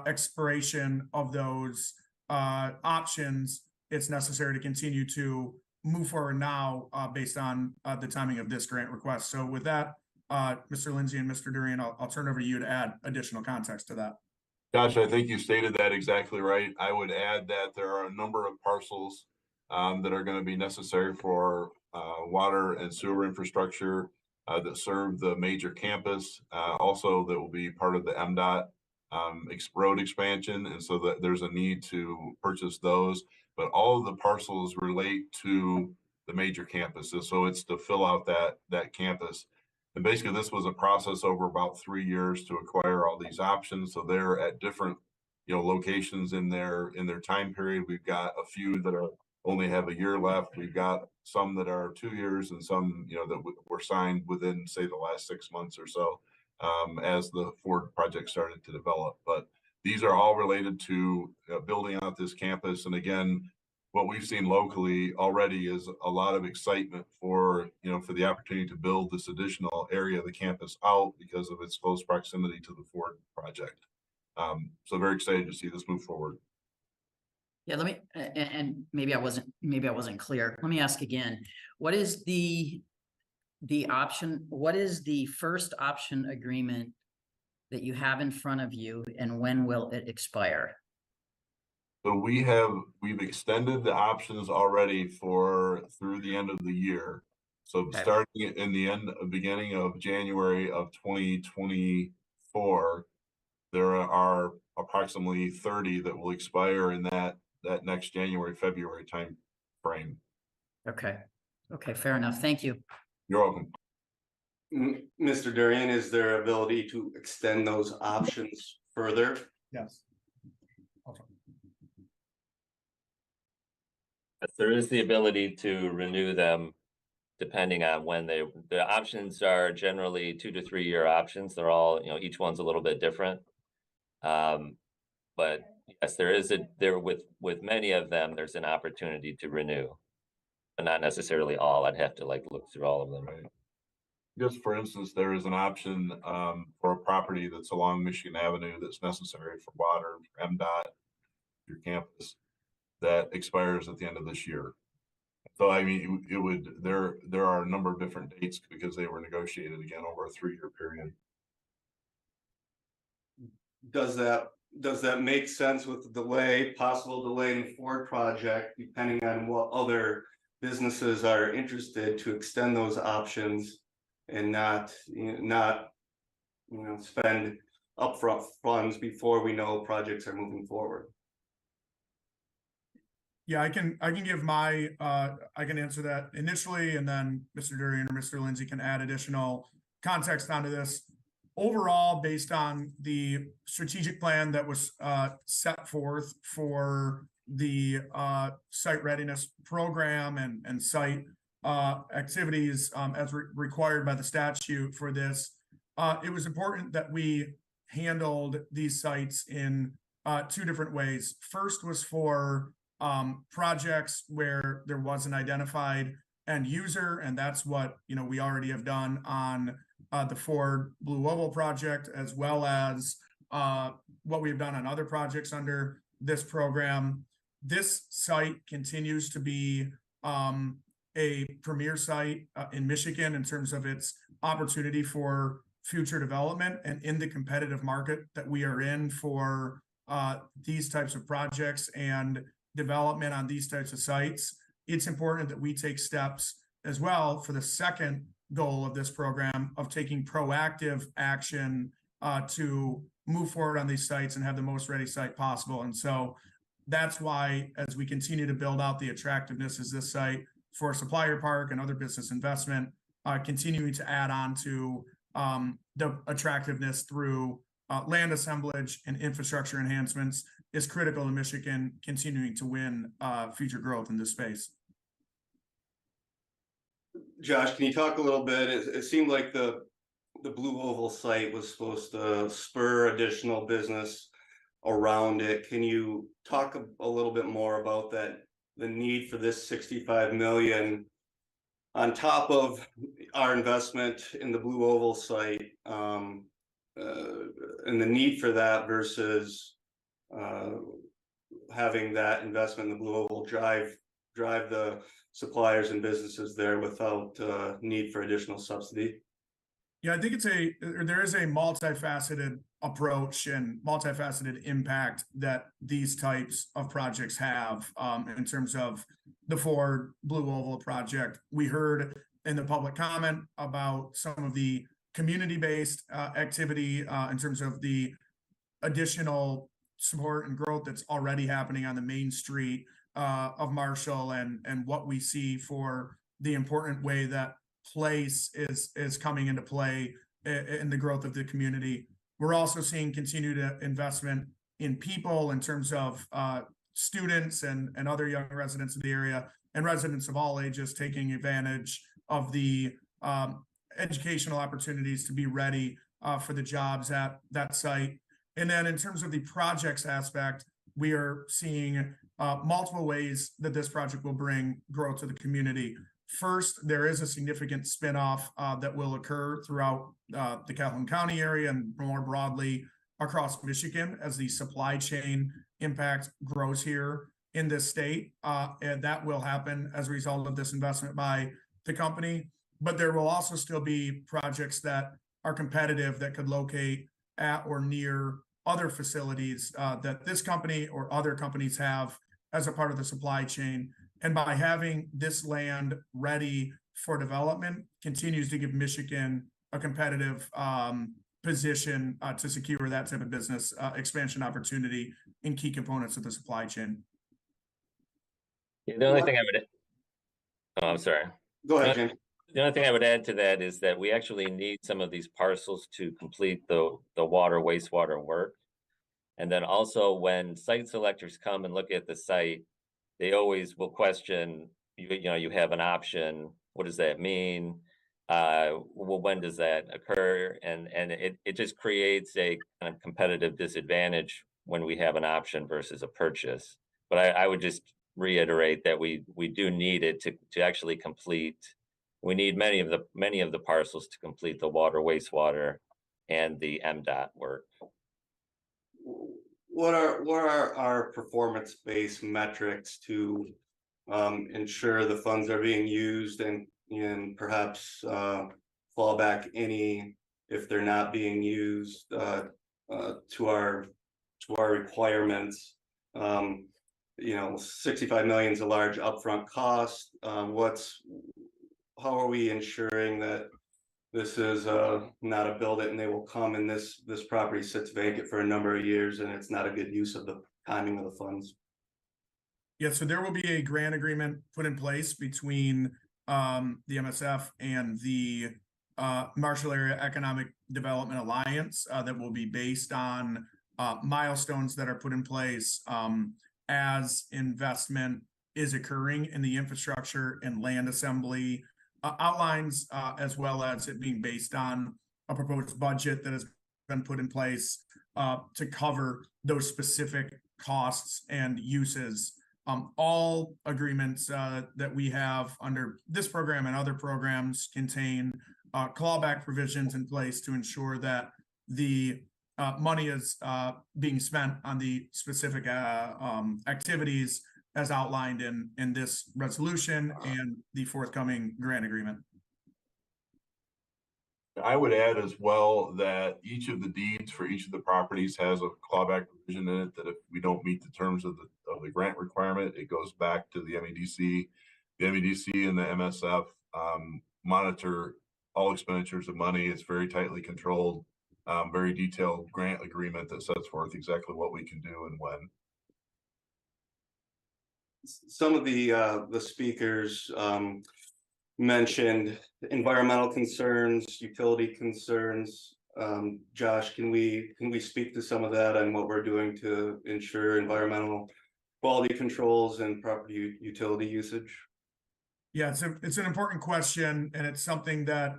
expiration of those options. It's necessary to continue to move forward now based on the timing of this grant request. So with that, Mr. Lindsay and Mr. Durian, I'll turn over to you to add additional context to that. Josh, I think you stated that exactly right. I would add that there are a number of parcels that are going to be necessary for water and sewer infrastructure that serve the major campus. Also, that will be part of the MDOT road expansion, and so that there's a need to purchase those. But all of the parcels relate to the major campuses, so it's to fill out that campus. And basically, this was a process over about 3 years to acquire all these options. So they're at different, locations in their time period. We've got a few that only have a year left. We've got some that are 2 years, and some, that were signed within, say, the last 6 months or so, as the Ford project started to develop. But these are all related to building out this campus. And again, what we've seen locally already is a lot of excitement for the opportunity to build this additional area of the campus out because of its close proximity to the Ford project. So very excited to see this move forward. Yeah, let me, and maybe I wasn't clear. Let me ask again. What is the option? What is the first option agreement that you have in front of you, and when will it expire? So we've extended the options already through the end of the year. So starting in the beginning of January of 2024, there are approximately 30 that will expire in that next January-February time frame. Okay, fair enough. Thank you. You're welcome. Mr. Durian, is there ability to extend those options further? Yes. There is the ability to renew them depending on when the options are generally 2 to 3 year options. They're all, each one's a little bit different. But yes, there with many of them, there's an opportunity to renew, but not necessarily all. I'd have to look through all of them. Right. Just for instance, there is an option for a property that's along Michigan Avenue that's necessary for water, for MDOT, your campus, that expires at the end of this year. So I mean, there are a number of different dates because they were negotiated again over a 3-year period. Does that make sense with the possible delay in the Ford project, depending on what other businesses are interested to extend those options and not spend upfront funds before we know projects are moving forward? Yeah, I can give I can answer that initially, and then Mr. Durian or Mr. Lindsay can add additional context onto this. Overall, based on the strategic plan that was set forth for the site readiness program and site activities as required by the statute for this, it was important that we handled these sites in two different ways. First was for projects where there was an identified end user, and that's what we already have done on the Ford Blue Oval project, as well as what we've done on other projects under this program. This site continues to be a premier site in Michigan in terms of its opportunity for future development, and in the competitive market that we are in for these types of projects and development on these types of sites. It's important that we take steps as well for the second goal of this program of taking proactive action to move forward on these sites and have the most ready site possible. And so that's why, as we continue to build out the attractiveness of this site for supplier park and other business investment, continuing to add on to the attractiveness through land assemblage and infrastructure enhancements is critical to Michigan continuing to win future growth in this space. Josh, can you talk a little bit? It seemed like the Blue Oval site was supposed to spur additional business around it. Can you talk a little bit more about that, the need for this 65 million on top of our investment in the Blue Oval site, and the need for that versus having that investment in the Blue Oval drive the suppliers and businesses there without need for additional subsidy? Yeah, I think there is a multifaceted approach and multifaceted impact that these types of projects have in terms of the Ford Blue Oval project. We heard in the public comment about some of the community-based activity in terms of the additional support and growth that's already happening on the main street of Marshall, and what we see for the important way that place is coming into play in the growth of the community. We're also seeing continued investment in people in terms of students and other young residents of the area, and residents of all ages taking advantage of the educational opportunities to be ready for the jobs at that site. And then in terms of the projects aspect, we are seeing multiple ways that this project will bring growth to the community. First, there is a significant spinoff that will occur throughout the Calhoun County area and more broadly across Michigan as the supply chain impact grows here in this state. And that will happen as a result of this investment by the company. But there will also still be projects that are competitive that could locate at or near other facilities that this company or other companies have as a part of the supply chain. And by having this land ready for development continues to give Michigan a competitive position to secure that type of business expansion opportunity in key components of the supply chain. The only thing I would, oh, I'm sorry. Go ahead, James. The only thing I would add to that is that we actually need some of these parcels to complete the water, wastewater work. And then also when site selectors come and look at the site, they always will question, you have an option. What does that mean? Well, when does that occur? And it just creates a kind of competitive disadvantage when we have an option versus a purchase. But I would just reiterate that we do need it to actually complete. We need many of the parcels to complete the water, wastewater, and the MDOT work. What are our performance-based metrics to ensure the funds are being used and perhaps fall back any if they're not being used to our requirements? 65 million is a large upfront cost. How are we ensuring that this is not a build it and they will come and this property sits vacant for a number of years and it's not a good use of the timing of the funds? Yeah, so there will be a grant agreement put in place between the MSF and the Marshall Area Economic Development Alliance that will be based on milestones that are put in place as investment is occurring in the infrastructure and land assembly outlines, as well as it being based on a proposed budget that has been put in place to cover those specific costs and uses. All agreements that we have under this program and other programs contain clawback provisions in place to ensure that the money is being spent on the specific activities as outlined in this resolution and the forthcoming grant agreement. I would add as well that each of the deeds for each of the properties has a clawback provision in it that if we don't meet the terms of the grant requirement, it goes back to the MEDC. The MEDC and the MSF monitor all expenditures of money. It's very tightly controlled, very detailed grant agreement that sets forth exactly what we can do and when. Some of the speakers mentioned environmental concerns, utility concerns. Josh, can we speak to some of that and what we're doing to ensure environmental quality controls and proper utility usage? Yeah, it's an important question, and it's something that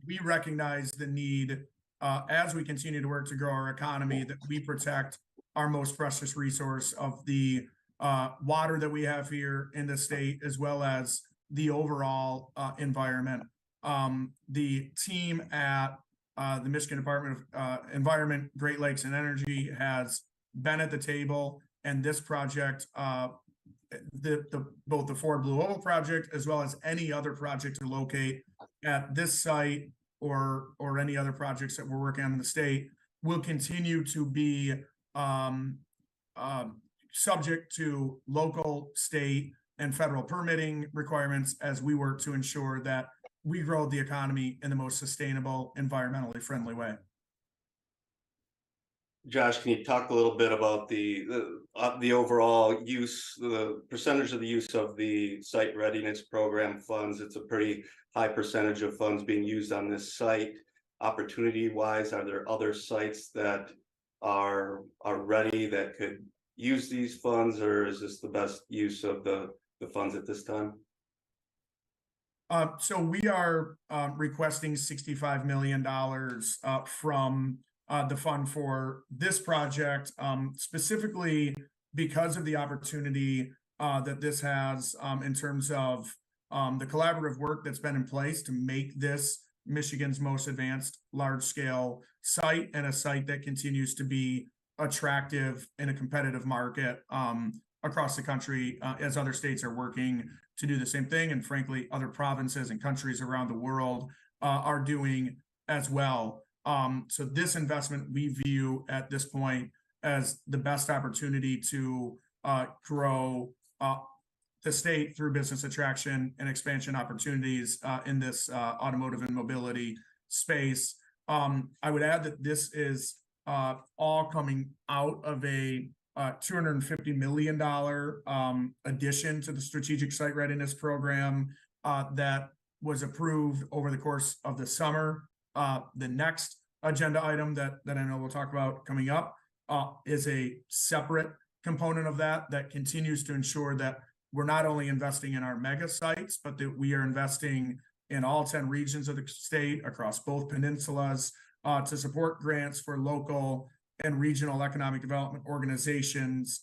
we recognize the need as we continue to work to grow our economy, that we protect our most precious resource of the water that we have here in the state, as well as the overall environment. The team at the Michigan Department of Environment, Great Lakes and Energy has been at the table, and this project, both the Ford Blue Oval project, as well as any other project to locate at this site or any other projects that we're working on in the state, will continue to be subject to local, state, and federal permitting requirements as we work to ensure that we grow the economy in the most sustainable, environmentally friendly way. Josh, can you talk a little bit about the overall use, the percentage of the use of the site readiness program funds? It's a pretty high percentage of funds being used on this site. Opportunity wise, are there other sites that are ready that could use these funds, or is this the best use of the funds at this time? So we are requesting $65 million from the fund for this project, specifically because of the opportunity that this has in terms of the collaborative work that's been in place to make this Michigan's most advanced large-scale site, and a site that continues to be attractive in a competitive market across the country, as other states are working to do the same thing, and frankly, other provinces and countries around the world are doing as well. So this investment we view at this point as the best opportunity to grow the state through business attraction and expansion opportunities in this automotive and mobility space. I would add that this is all coming out of a $250 million addition to the Strategic Site Readiness Program that was approved over the course of the summer. The next agenda item that I know we'll talk about coming up is a separate component of that continues to ensure that we're not only investing in our mega sites, but that we are investing in all 10 regions of the state across both peninsulas to support grants for local and regional economic development organizations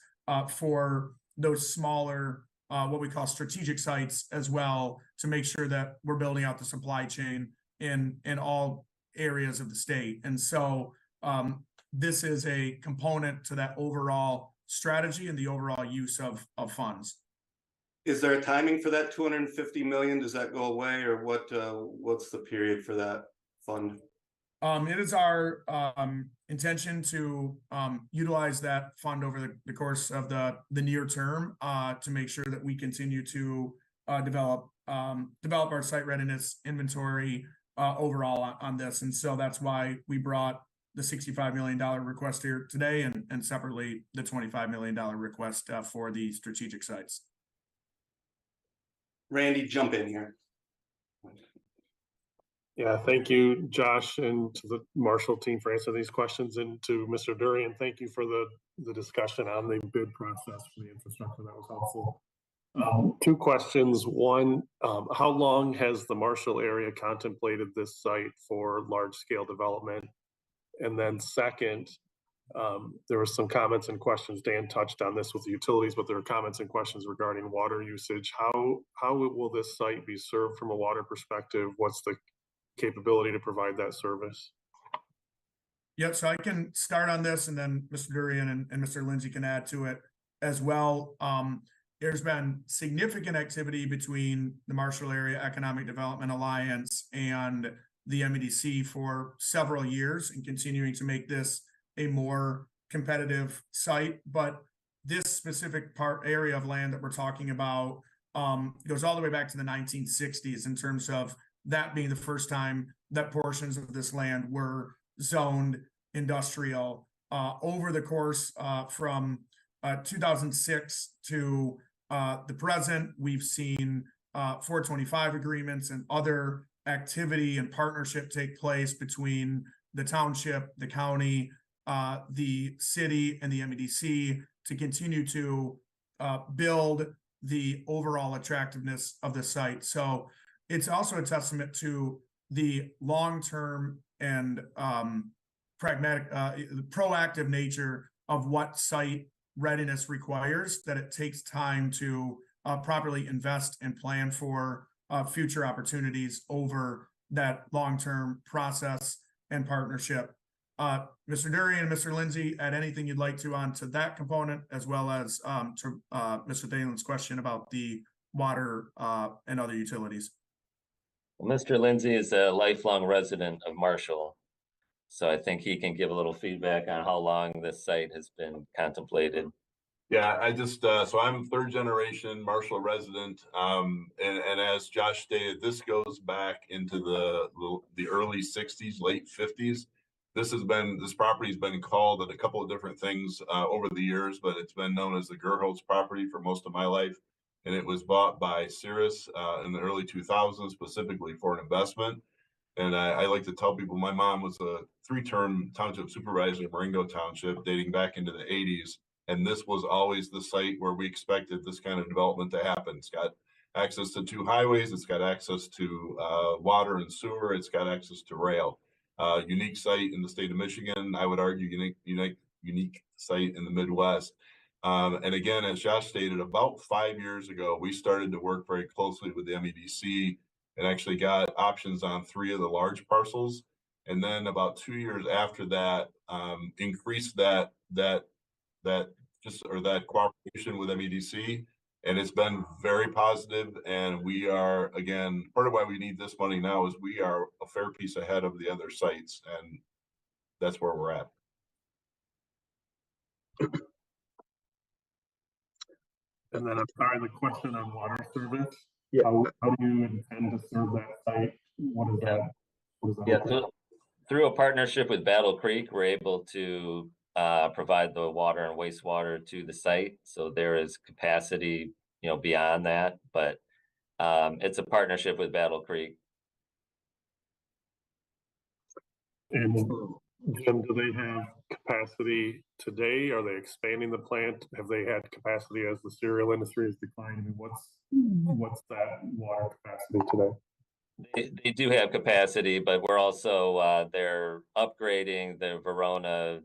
for those smaller, what we call strategic sites as well, to make sure that we're building out the supply chain in all areas of the state. And so this is a component to that overall strategy and the overall use of funds. Is there a timing for that 250 million? Does that go away, or what's the period for that fund? It is our intention to utilize that fund over the course of the near term to make sure that we continue to develop our site readiness inventory overall on this. And so that's why we brought the $65 million request here today, and separately the $25 million request for the strategic sites. Randy, jump in here. Yeah, thank you, Josh, and to the Marshall team for answering these questions, and to Mr. Durian, thank you for the discussion on the bid process for the infrastructure. That was helpful. Two questions. One, how long has the Marshall area contemplated this site for large-scale development? And then second, there were some comments and questions. Dan touched on this with the utilities, but there were comments and questions regarding water usage. How will this site be served from a water perspective? What's the capability to provide that service? Yep, so I can start on this and then Mr. Durian and Mr. Lindsay can add to it as well. There's been significant activity between the Marshall Area Economic Development Alliance and the MEDC for several years and continuing to make this a more competitive site. But this specific area of land that we're talking about goes all the way back to the 1960s in terms of that being the first time that portions of this land were zoned industrial. Over the course from 2006 to the present, we've seen 425 agreements and other activity and partnership take place between the township, the county, the city, and the MEDC to continue to build the overall attractiveness of the site. So it's also a testament to the long-term and pragmatic, proactive nature of what site readiness requires, that it takes time to properly invest and plan for future opportunities over that long-term process and partnership. Mr. Durian and Mr. Lindsay, add anything you'd like to on to that component, as well as to Mr. Dalen's question about the water and other utilities. Well, Mr. Lindsay is a lifelong resident of Marshall, so I think he can give a little feedback on how long this site has been contemplated. Yeah, I just, so I'm third generation Marshall resident. And as Josh stated, this goes back into the early 60s, late 50s. This property's been called at a couple of different things over the years, but it's been known as the Gerholtz property for most of my life. And it was bought by Cirrus in the early 2000s, specifically for an investment. And I like to tell people my mom was a 3-term township supervisor in Marengo Township dating back into the 80s. And this was always the site where we expected this kind of development to happen. It's got access to 2 highways. It's got access to water and sewer. It's got access to rail. Unique site in the state of Michigan. I would argue unique site in the Midwest. And again, as Josh stated, about 5 years ago, we started to work very closely with the MEDC and actually got options on 3 of the large parcels. And then about 2 years after that, increased that cooperation with MEDC, and it's been very positive. And we are, again, part of why we need this money now is we are a fair piece ahead of the other sites, and that's where we're at. And then I'm sorry, the question on water service. Yeah. How do you intend to serve that site? What is that? Yeah, through a partnership with Battle Creek, we're able to provide the water and wastewater to the site. So there is capacity, beyond that, but it's a partnership with Battle Creek. And Jim, do they have capacity today? Are they expanding the plant? Have they had capacity as the cereal industry has declined? I mean, what's that water capacity today? They do have capacity, but we're also they're upgrading the Verona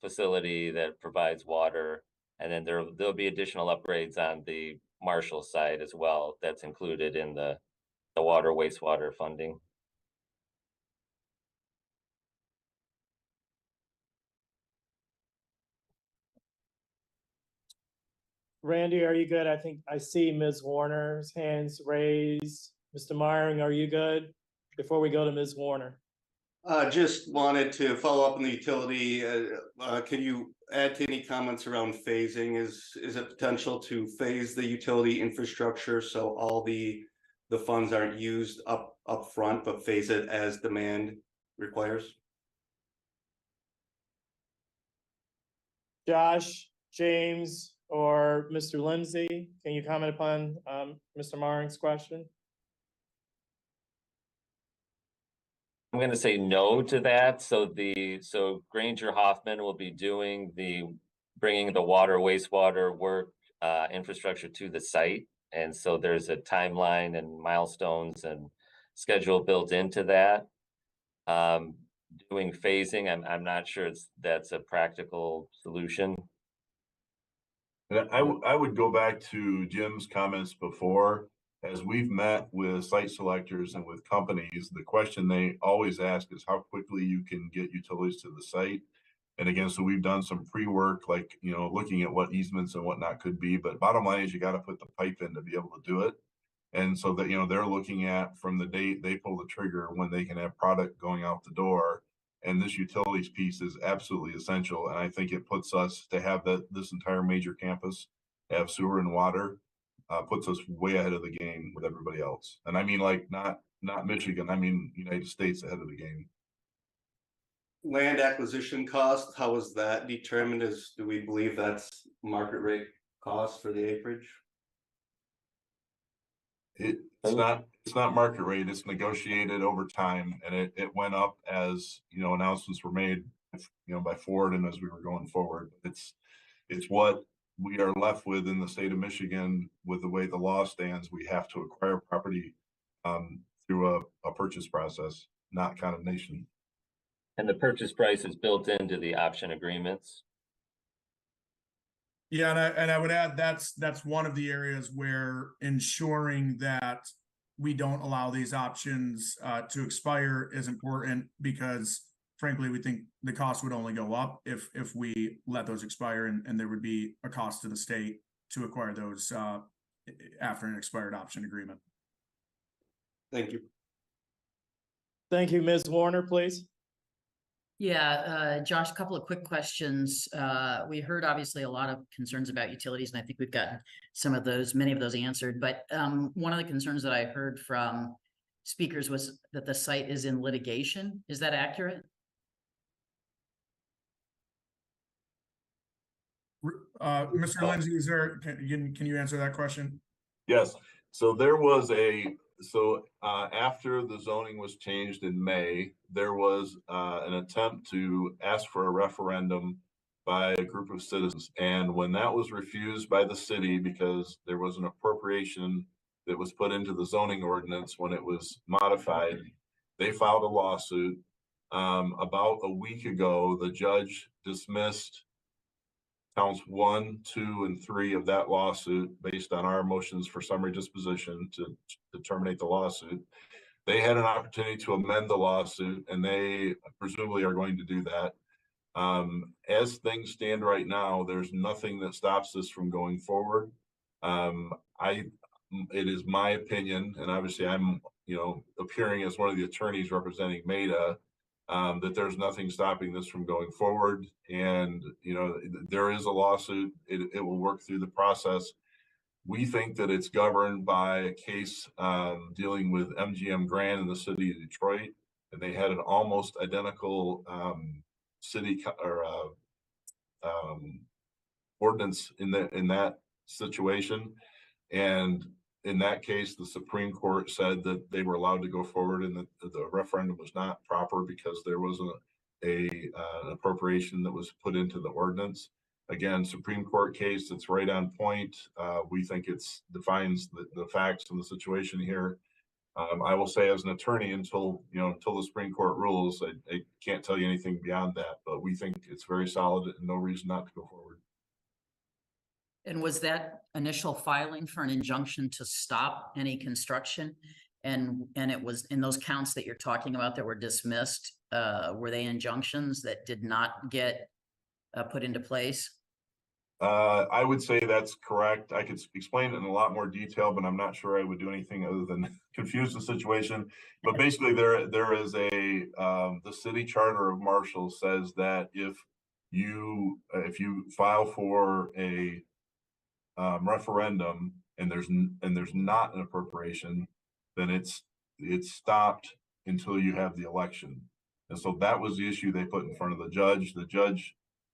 facility that provides water, and then there'll be additional upgrades on the Marshall side as well. That's included in the water wastewater funding. Randy, are you good? I think I see Ms. Warner's hands raised. Mr. Myring, are you good? Before we go to Ms. Warner. Just wanted to follow up on the utility. Can you add to any comments around phasing? Is it potential to phase the utility infrastructure so all the funds aren't used up front, but phase it as demand requires? Josh, James, or Mr. Lindsay, can you comment upon Mr. Myring's question? I'm going to say no to that. So Granger Hoffman will be bringing the water wastewater work infrastructure to the site, and so there's a timeline and milestones and schedule built into that. doing phasing. I'm not sure that's a practical solution. And I would go back to Jim's comments before. As we've met with site selectors and with companies, the question they always ask is how quickly you can get utilities to the site. And again, so we've done some pre-work, like, you know, looking at what easements and whatnot could be, but bottom line is you got to put the pipe in to be able to do it. And so that, you know, they're looking at from the date they pull the trigger when they can have product going out the door. And this utilities piece is absolutely essential. And I think it puts us to have this entire major campus have sewer and water, puts us way ahead of the game with everybody else. And I mean, like, not Michigan, I mean, United States ahead of the game. Land acquisition cost, how is that determined? Do we believe that's market rate cost for the acreage? It's not market rate, it's negotiated over time, and it went up as, you know, announcements were made, you know, by Ford and as we were going forward. It's what we are left with in the state of Michigan with the way the law stands. We have to acquire property through a purchase process, not condemnation. And the purchase price is built into the option agreements. Yeah, and I would add that's one of the areas where ensuring that we don't allow these options to expire is important, because frankly, we think the cost would only go up if we let those expire, and there would be a cost to the state to acquire those after an expired option agreement. Thank you. Thank you. Ms. Warner, please. Yeah, Josh, a couple of quick questions. We heard obviously a lot of concerns about utilities, and I think we've gotten many of those answered. But one of the concerns that I heard from speakers was that the site is in litigation. Is that accurate? Mr. Lindsay, can you answer that question? Yes. So there was after the zoning was changed in May, there was an attempt to ask for a referendum by a group of citizens. And when that was refused by the city, because there was an appropriation that was put into the zoning ordinance when it was modified, they filed a lawsuit. About a week ago, the judge dismissed counts 1, 2, and 3 of that lawsuit based on our motions for summary disposition to terminate the lawsuit. They had an opportunity to amend the lawsuit, and they presumably are going to do that. As things stand right now, there's nothing that stops this from going forward. It is my opinion, and obviously I'm, you know, appearing as one of the attorneys representing MEDC, that there's nothing stopping this from going forward. And, you know, there is a lawsuit. It will work through the process. We think that it's governed by a case dealing with MGM Grand in the city of Detroit, and they had an almost identical city or ordinance in that situation. And in that case, the Supreme Court said that they were allowed to go forward, and that the referendum was not proper because there wasn't an appropriation that was put into the ordinance. Again, Supreme Court case, it's right on point. We think it's defines the facts and the situation here. I will say, as an attorney, until the Supreme Court rules, I can't tell you anything beyond that, but we think it's very solid and no reason not to go forward. And was that initial filing for an injunction to stop any construction? And it was in those counts that you're talking about that were dismissed, were they injunctions that did not get put into place? I would say that's correct. I could explain it in a lot more detail, but I'm not sure I would do anything other than confuse the situation. But basically, there is the city charter of Marshall says that if you file for a referendum and there's not an appropriation, then it's stopped until you have the election. And so that was the issue they put in front of the judge.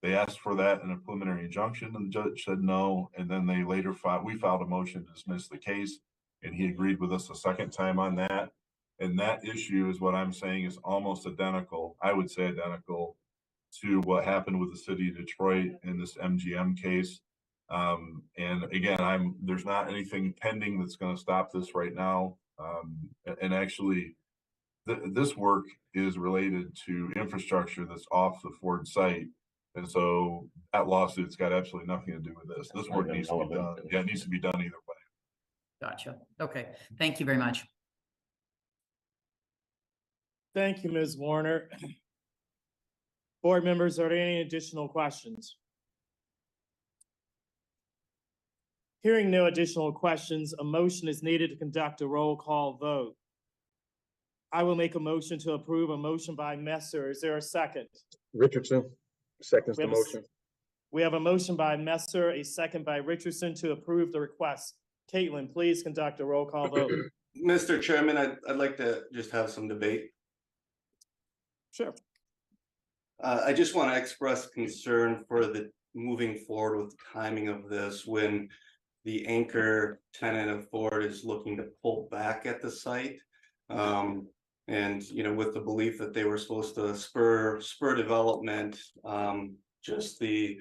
They asked for that in a preliminary injunction, and the judge said no. And then they later we filed a motion to dismiss the case, and he agreed with us a second time on that. And that issue is what I'm saying is almost identical, I would say identical, to what happened with the city of Detroit in this MGM case. And again, there's not anything pending that's going to stop this right now. And actually, this work is related to infrastructure that's off the Ford site. And so that lawsuit's got absolutely nothing to do with this. This work needs to be done. Yeah, it needs to be done either way. Gotcha. Okay, thank you very much. Thank you, Ms. Warner. Board members, are there any additional questions? Hearing no additional questions, a motion is needed to conduct a roll call vote. I will make a motion to approve a motion by Messer. Is there a second? Richardson seconds the motion. We have a motion by Messer, a second by Richardson to approve the request. Caitlin, please conduct a roll call vote. Mr. Chairman, I'd like to just have some debate. Sure. I just want to express concern for the moving forward with the timing of this when the anchor tenant of Ford is looking to pull back at the site. And, you know, with the belief that they were supposed to spur development, just the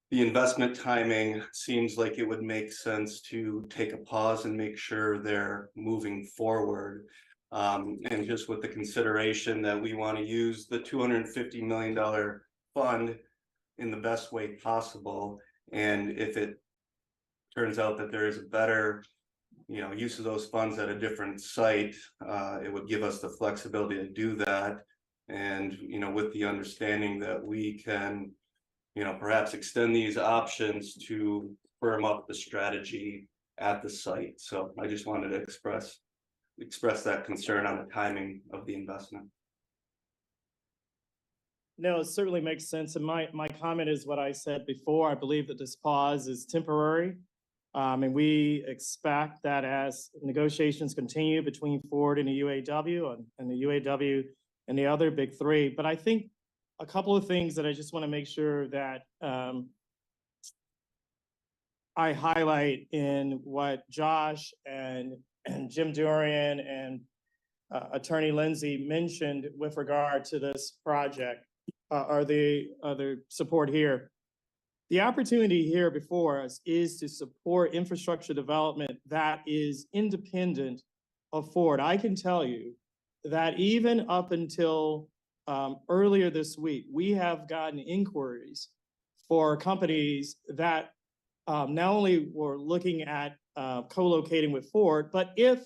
investment timing seems like it would make sense to take a pause and make sure they're moving forward. And just with the consideration that we want to use the $250 million fund in the best way possible. And if it turns out that there is a better, you know, use of those funds at a different site, it would give us the flexibility to do that. And, you know, with the understanding that we can, you know, perhaps extend these options to firm up the strategy at the site. So I just wanted to express that concern on the timing of the investment. No, it certainly makes sense. And my comment is what I said before. I believe that this pause is temporary. And we expect that as negotiations continue between Ford and the UAW and the UAW and the other big three. But I think a couple of things that I just want to make sure that I highlight in what Josh and Jim Durian and Attorney Lindsay mentioned with regard to this project are the other support here. The opportunity here before us is to support infrastructure development that is independent of Ford. I can tell you that even up until earlier this week, we have gotten inquiries for companies that not only were looking at co-locating with Ford, but if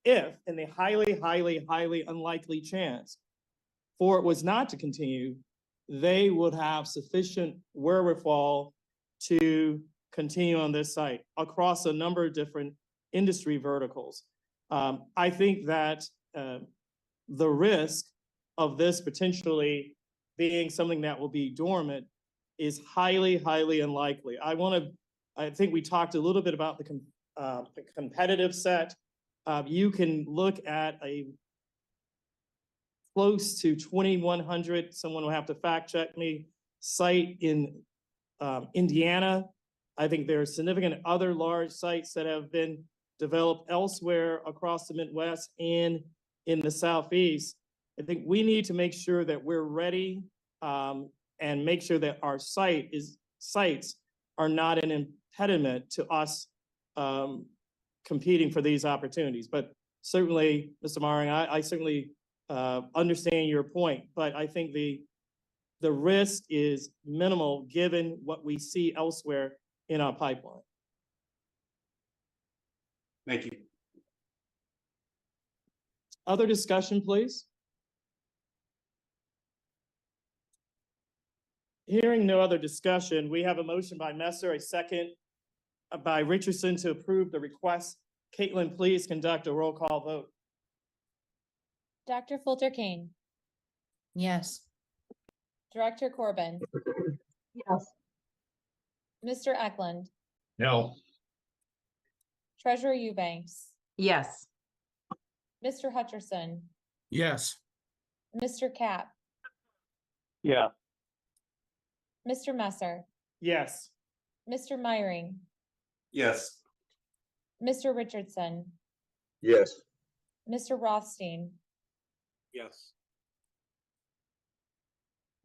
in the highly unlikely chance Ford was not to continue, they would have sufficient wherewithal to continue on this site across a number of different industry verticals. I think that the risk of this potentially being something that will be dormant is highly unlikely. I think we talked a little bit about the competitive set. You can look at a close to 2,100, someone will have to fact check me, site in Indiana. I think there are significant other large sites that have been developed elsewhere across the Midwest and in the Southeast. I think we need to make sure that we're ready and make sure that our sites are not an impediment to us competing for these opportunities. But certainly, Mr. Maring, I certainly understand your point, but I think the risk is minimal given what we see elsewhere in our pipeline. Thank you. Other discussion, please? Hearing no other discussion, we have a motion by Messer, a second by Richardson to approve the request. Caitlin, please conduct a roll call vote. Dr. Fulter-Kane. Yes. Director Corbin. Yes. Mr. Eklund. No. Treasurer Eubanks. Yes. Mr. Hutcherson. Yes. Mr. Cap. Yeah. Mr. Messer. Yes. Mr. Meyering. Yes. Mr. Richardson. Yes. Mr. Rothstein. Yes.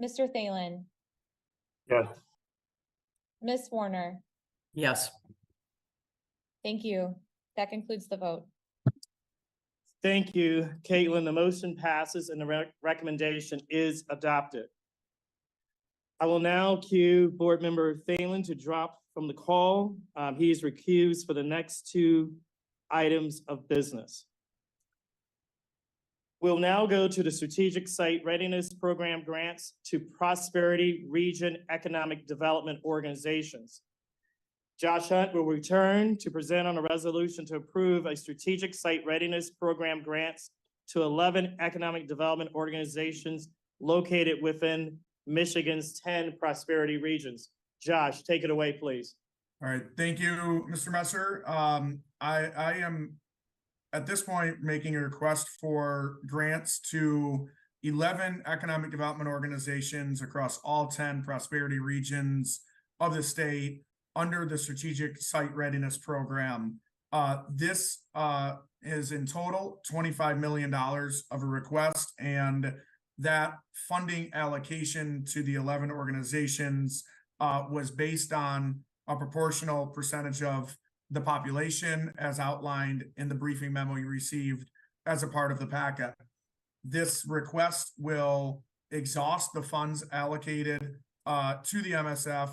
Mr. Thalen. Yes. Ms. Warner. Yes. Thank you. That concludes the vote. Thank you, Caitlin. The motion passes and the recommendation is adopted. I will now cue Board Member Thalen to drop from the call. He is recused for the next two items of business. We'll now go to the Strategic Site Readiness Program grants to Prosperity Region Economic Development Organizations. Josh Hunt will return to present on a resolution to approve a Strategic Site Readiness Program grants to 11 economic development organizations located within Michigan's 10 prosperity regions. Josh, take it away, please. All right, thank you, Mr. Messer. I am at this point making a request for grants to 11 economic development organizations across all 10 prosperity regions of the state under the Strategic Site Readiness Program. This is in total $25 million of a request, and that funding allocation to the 11 organizations was based on a proportional percentage of the population as outlined in the briefing memo you received as a part of the packet. This request will exhaust the funds allocated to the MSF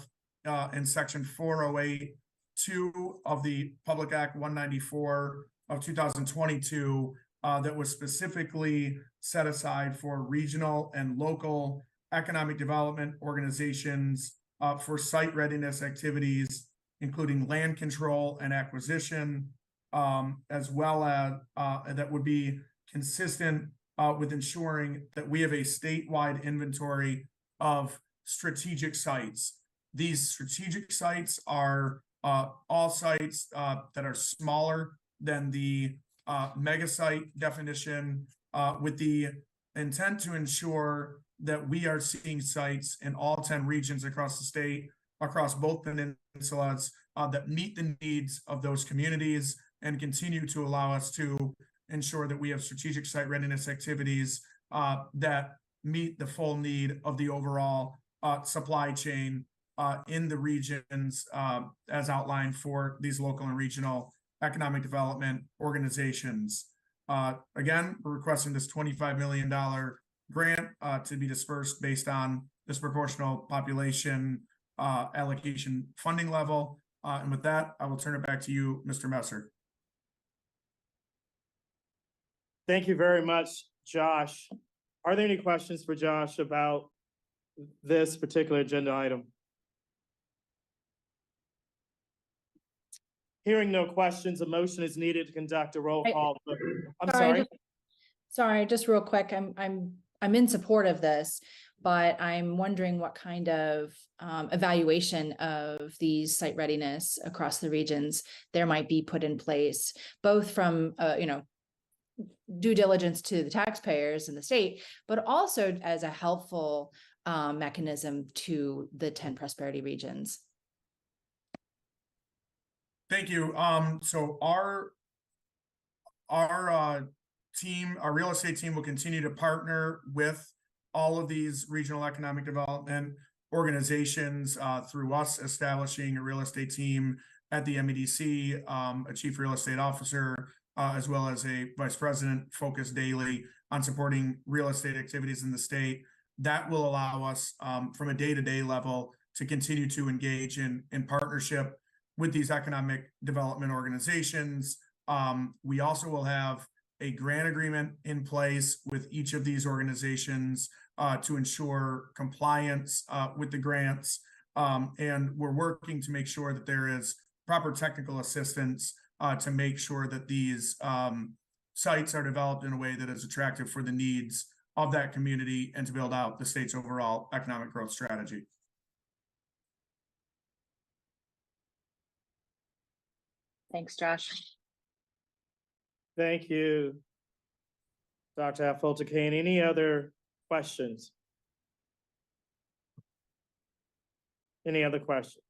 in section 408(2) of the Public Act 194 of 2022 that was specifically set aside for regional and local economic development organizations for site readiness activities, including land control and acquisition, as well as that would be consistent with ensuring that we have a statewide inventory of strategic sites. These strategic sites are all sites that are smaller than the mega site definition, with the intent to ensure that we are seeing sites in all 10 regions across the state, across both peninsulas, that meet the needs of those communities and continue to allow us to ensure that we have strategic site readiness activities that meet the full need of the overall supply chain in the regions as outlined for these local and regional economic development organizations. Again, we're requesting this $25 million grant to be dispersed based on this proportional population allocation funding level. And with that, I will turn it back to you, Mr. Messer. Thank you very much, Josh. Are there any questions for Josh about this particular agenda item? Hearing no questions, a motion is needed to conduct a roll call. I'm sorry. Sorry, just real quick. I'm in support of this, but I'm wondering what kind of evaluation of these site readiness across the regions there might be put in place, both from due diligence to the taxpayers in the state, but also as a helpful mechanism to the 10 prosperity regions. Thank you. So our team, our real estate team, will continue to partner with all of these regional economic development organizations through us establishing a real estate team at the MEDC, a chief real estate officer, as well as a vice president focused daily on supporting real estate activities in the state. That will allow us from a day-to-day level to continue to engage in partnership with these economic development organizations. We also will have a grant agreement in place with each of these organizations to ensure compliance with the grants. And we're working to make sure that there is proper technical assistance to make sure that these sites are developed in a way that is attractive for the needs of that community and to build out the state's overall economic growth strategy. Thanks, Josh. Thank you, Dr. Affolter-Kane. Any other questions? Any other questions?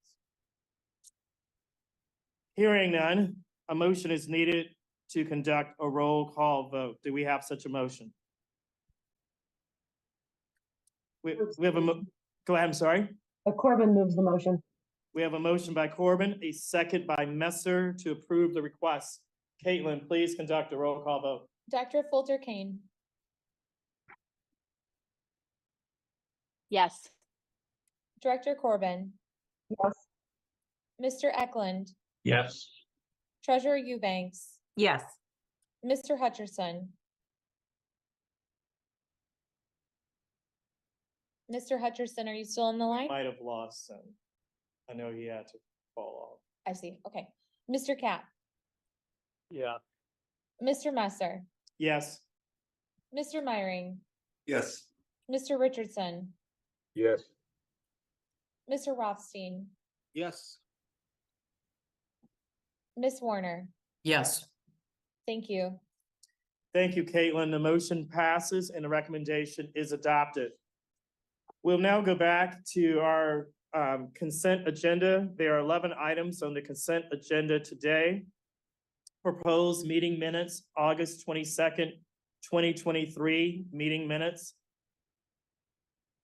Hearing none, a motion is needed to conduct a roll call vote. Do we have such a motion? We have a go ahead, I'm sorry. Corbin moves the motion. We have a motion by Corbin, a second by Messer to approve the request. Caitlin, please conduct a roll call vote. Dr. Fulter Kane, Yes. Director Corbin, Yes. Mr. Eklund, Yes. Treasurer Eubanks, Yes. Mr. Hutcherson. Mr. Hutcherson, are you still on the line? Might have lost some. I know he had to fall I see, okay. Mr. Cap, Yeah. Mr. Messer, off. Yes. Mr. Myring, Yes. Mr. Richardson, Yes. Mr. Rothstein, Yes. Ms. Warner. Yes. Thank you. Thank you, Caitlin. The motion passes and the recommendation is adopted. We'll now go back to our consent agenda. There are 11 items on the consent agenda today. Proposed meeting minutes, August 22nd, 2023 meeting minutes.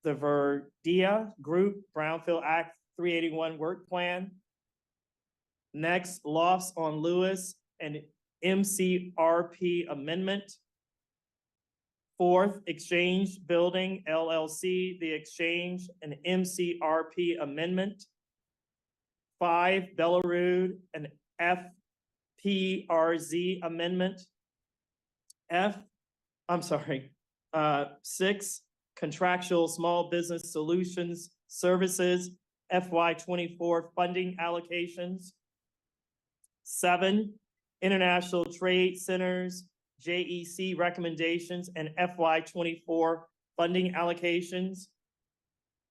The Veridea Group Brownfield Act 381 work plan. Next, Lofts on Lewis and MCRP amendment. Fourth, Exchange Building LLC, the Exchange and MCRP amendment. 5, Billerud and APRZ amendment. 6, Contractual Small Business Solutions Services FY24 funding allocations. 7, International Trade Centers JEC recommendations and FY24 funding allocations.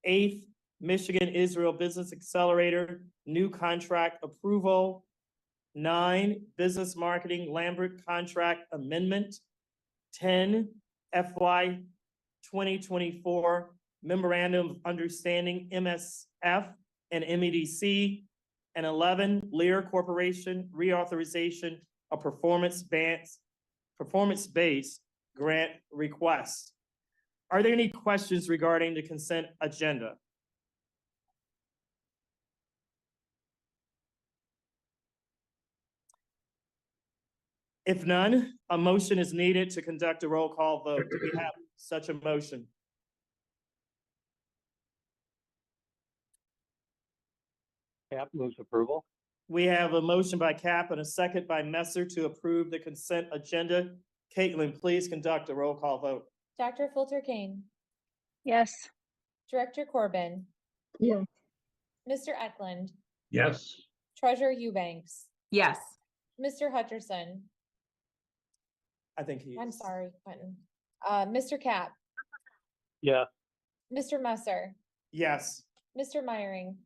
8th, Michigan-Israel Business Accelerator new contract approval. 9, Business Marketing Lambert contract amendment. 10, FY 2024 Memorandum of Understanding MSF and MEDC. And 11, Lear Corporation Reauthorization of performance-based grant request. Are there any questions regarding the consent agenda? If none, a motion is needed to conduct a roll call vote. Do we have such a motion? Cap moves approval. We have a motion by Cap and a second by Messer to approve the consent agenda. Caitlin, please conduct a roll call vote. Dr. Fulter Kane, Yes. Director Corbin, Yes. Mr. Eklund, Yes. Treasurer Eubanks, Yes. Mr. Hutcherson. I think he. I'm sorry, Quentin. Mr. Cap, Yeah. Mr. Messer, Yes. Mr. Myring,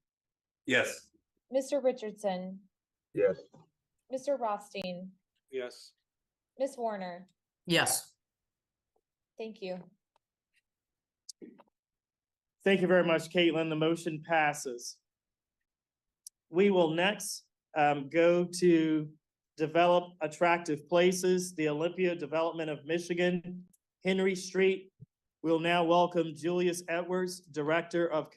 Yes. Mr. Richardson, Yes. Mr. Rothstein, Yes. Ms. Warner. Yes. Thank you. Thank you very much, Caitlin. The motion passes. We will next go to develop attractive places, the Olympia Development of Michigan, Henry Street. We'll now welcome Julius Edwards, Director of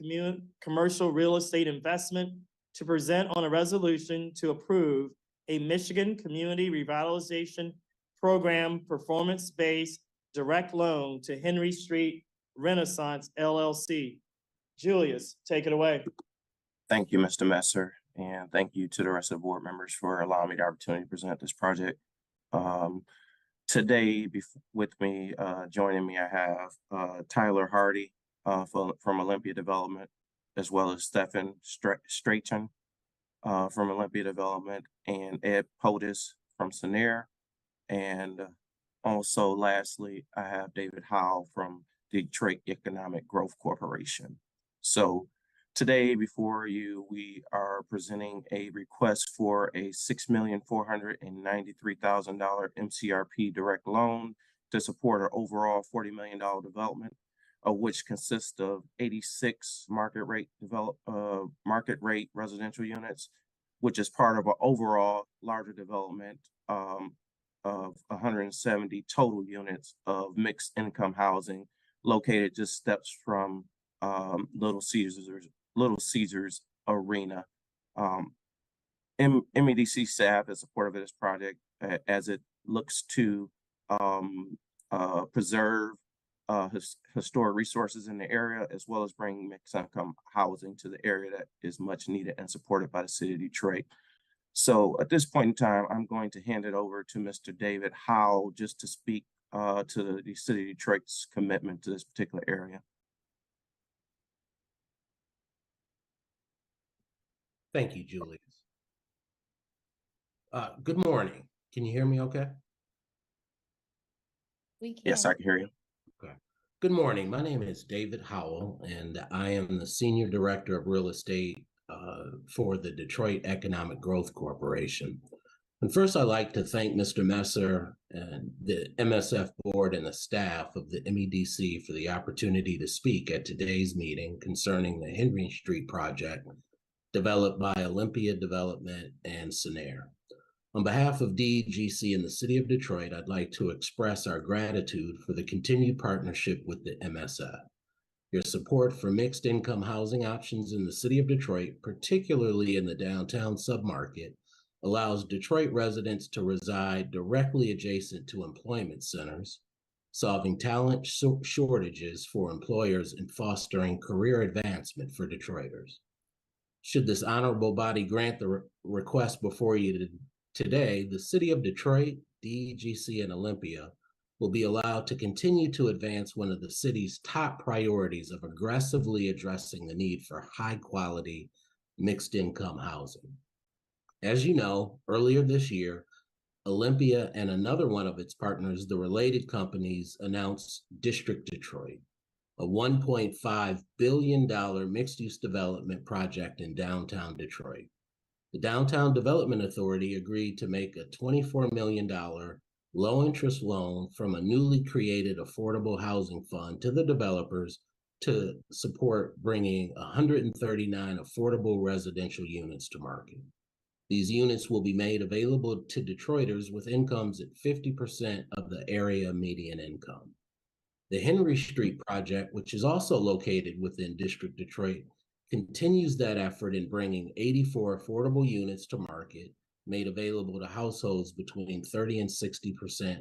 Commercial Real Estate Investment, to present on a resolution to approve a Michigan Community Revitalization Program performance-based direct loan to Henry Street Renaissance LLC. Julius, take it away. Thank you, Mr. Messer, and thank you to the rest of the board members for allowing me the opportunity to present this project. Today, with me, joining me, I have Tyler Hardy from Olympia Development, as well as Stephen Strachan from Olympia Development, and Ed Potus from Senior. And also, lastly, I have David Howe from Detroit Economic Growth Corporation. So today before you, we are presenting a request for a $6,493,000 MCRP direct loan to support our overall $40 million development, of which consists of 86 market rate residential units, which is part of an overall larger development of 170 total units of mixed income housing located just steps from Little Caesars Arena. MEDC staff is supportive of this project as it looks to preserve historic resources in the area, as well as bring mixed income housing to the area that is much needed and supported by the city of Detroit. So at this point in time, I'm going to hand it over to Mr. David Howell just to speak to the city of Detroit's commitment to this particular area. Thank you, Julius. Good morning. Can you hear me okay? We can. Yes, I can hear you. Okay. Good morning. My name is David Howell, and I am the Senior Director of Real Estate for the Detroit Economic Growth Corporation. And first, I'd like to thank Mr. Messer and the MSF board and the staff of the MEDC for the opportunity to speak at today's meeting concerning the Henry Street project developed by Olympia Development and Lear. On behalf of DEGC and the City of Detroit, I'd like to express our gratitude for the continued partnership with the MSF. Your support for mixed income housing options in the City of Detroit, particularly in the downtown submarket, allows Detroit residents to reside directly adjacent to employment centers, solving talent shortages for employers and fostering career advancement for Detroiters. Should this honorable body grant the request before you today, the City of Detroit, DEGC, and Olympia will be allowed to continue to advance one of the city's top priorities of aggressively addressing the need for high-quality, mixed-income housing. As you know, earlier this year, Olympia and another one of its partners, the related companies, announced District Detroit, a $1.5 billion mixed-use development project in downtown Detroit. The Downtown Development Authority agreed to make a $24 million low-interest loan from a newly created affordable housing fund to the developers to support bringing 139 affordable residential units to market. These units will be made available to Detroiters with incomes at 50% of the area median income. The Henry Street project, which is also located within District Detroit, continues that effort in bringing 84 affordable units to market, made available to households between 30 and 60%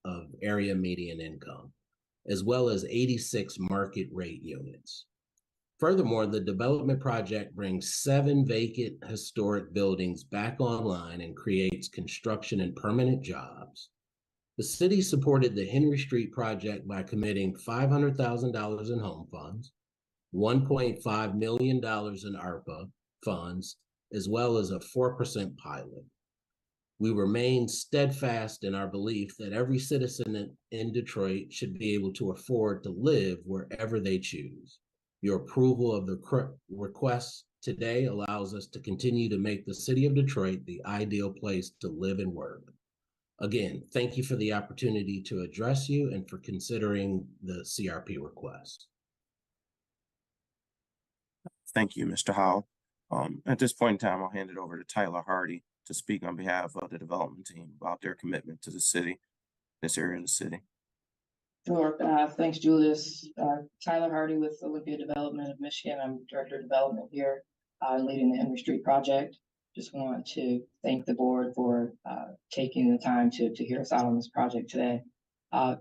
of area median income, as well as 86 market rate units. Furthermore, the development project brings 7 vacant historic buildings back online and creates construction and permanent jobs. The city supported the Henry Street project by committing $500,000 in home funds, $1.5 million in ARPA funds, as well as a 4% pilot. We remain steadfast in our belief that every citizen in Detroit should be able to afford to live wherever they choose. Your approval of the request today allows us to continue to make the City of Detroit the ideal place to live and work. Again, thank you for the opportunity to address you and for considering the CRP request. Thank you, Mr. Howell. At this point in time, I'll hand it over to Tyler Hardy to speak on behalf of the development team about their commitment to the city, this area of the city. Sure. Thanks, Julius. Tyler Hardy with Olympia Development of Michigan. I'm Director of Development here, leading the Henry Street project. Just want to thank the board for taking the time to hear us out on this project today.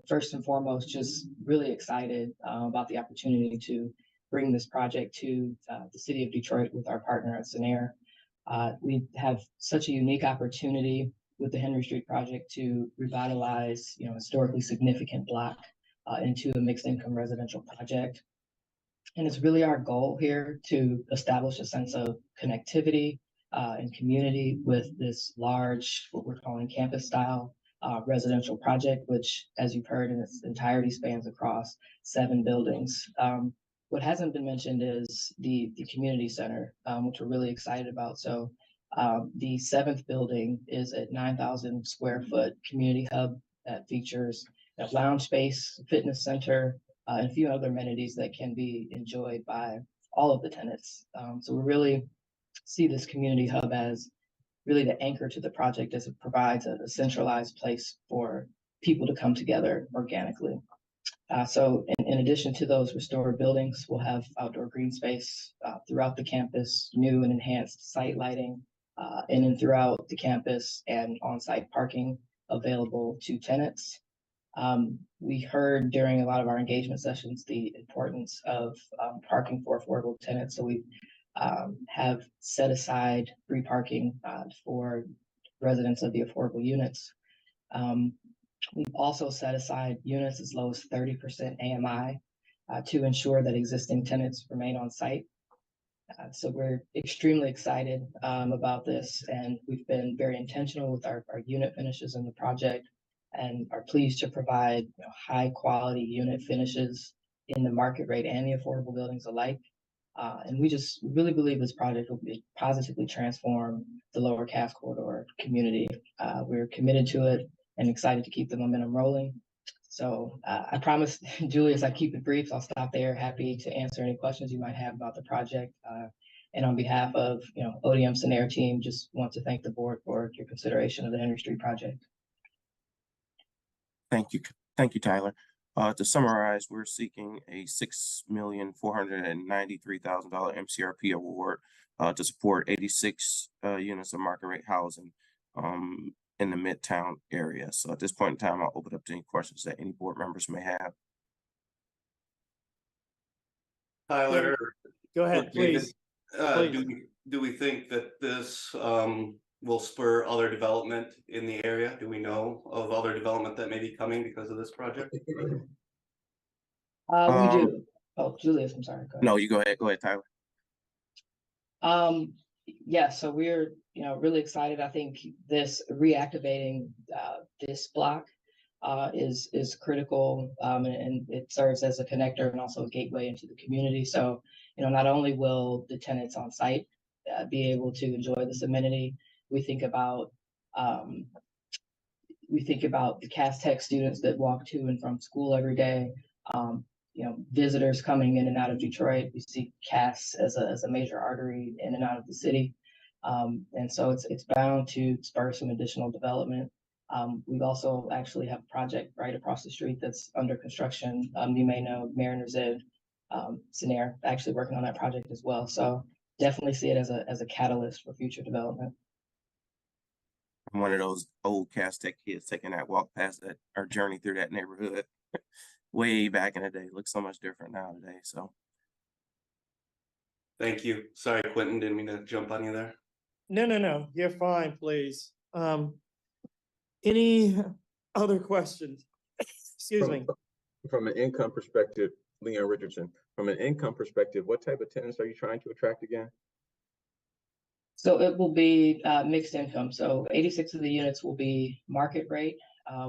First and foremost, just really excited about the opportunity to bring this project to the city of Detroit with our partner at Lear. We have such a unique opportunity with the Henry Street project to revitalize, historically significant block into a mixed income residential project. And it's really our goal here to establish a sense of connectivity and community with this large, what we're calling campus style residential project, which, as you've heard, in its entirety spans across 7 buildings. What hasn't been mentioned is the community center, which we're really excited about. So the 7th building is a 9,000 square foot community hub that features a lounge space, fitness center, and a few other amenities that can be enjoyed by all of the tenants. So we really see this community hub as really the anchor to the project, as it provides a centralized place for people to come together organically. So in addition to those restored buildings, we'll have outdoor green space throughout the campus, new and enhanced site lighting, in and throughout the campus, and on-site parking available to tenants. We heard during a lot of our engagement sessions the importance of parking for affordable tenants. So we have set aside free parking for residents of the affordable units. We've also set aside units as low as 30% AMI to ensure that existing tenants remain on site. So we're extremely excited about this, and we've been very intentional with our unit finishes in the project, and are pleased to provide high quality unit finishes in the market rate and the affordable buildings alike. And we just really believe this project will positively transform the Lower Cass Corridor community. We're committed to it and excited to keep the momentum rolling. So I promise, Julius, I keep it brief. I'll stop there. Happy to answer any questions you might have about the project. And on behalf of ODM's and Air team, just want to thank the board for your consideration of the Henry Street project. Thank you, Tyler. To summarize, we're seeking a $6,493,000 MCRP award to support 86 units of market rate housing in the Midtown area. So at this point in time, I'll open up to any questions that any board members may have. Tyler, Go ahead, please. Do we think that this will spur other development in the area? Do we know of other development that may be coming because of this project? We do. Oh, Julius, I'm sorry. Go ahead. No, you go ahead. Go ahead, Tyler. Yeah, so we're really excited. I think this reactivating this block is critical, and it serves as a connector and also a gateway into the community. So not only will the tenants on site be able to enjoy this amenity, we think about the Cass Tech students that walk to and from school every day. Visitors coming in and out of Detroit. We see Cass as a major artery in and out of the city. And so it's bound to spur some additional development. We've also actually have a project right across the street that's under construction. You may know Mariner's Inn, Scenair, actually working on that project as well. So definitely see it as a catalyst for future development. I'm one of those old Cass Tech kids taking that walk past that or journey through that neighborhood. Way back in the day. Looks so much different now today. So thank you. Sorry, Quentin, didn't mean to jump on you there. No. You're fine, please. Any other questions? Excuse me. From an income perspective, Leon Richardson, from an income perspective, what type of tenants are you trying to attract again? So it will be mixed income. So 86 of the units will be market rate.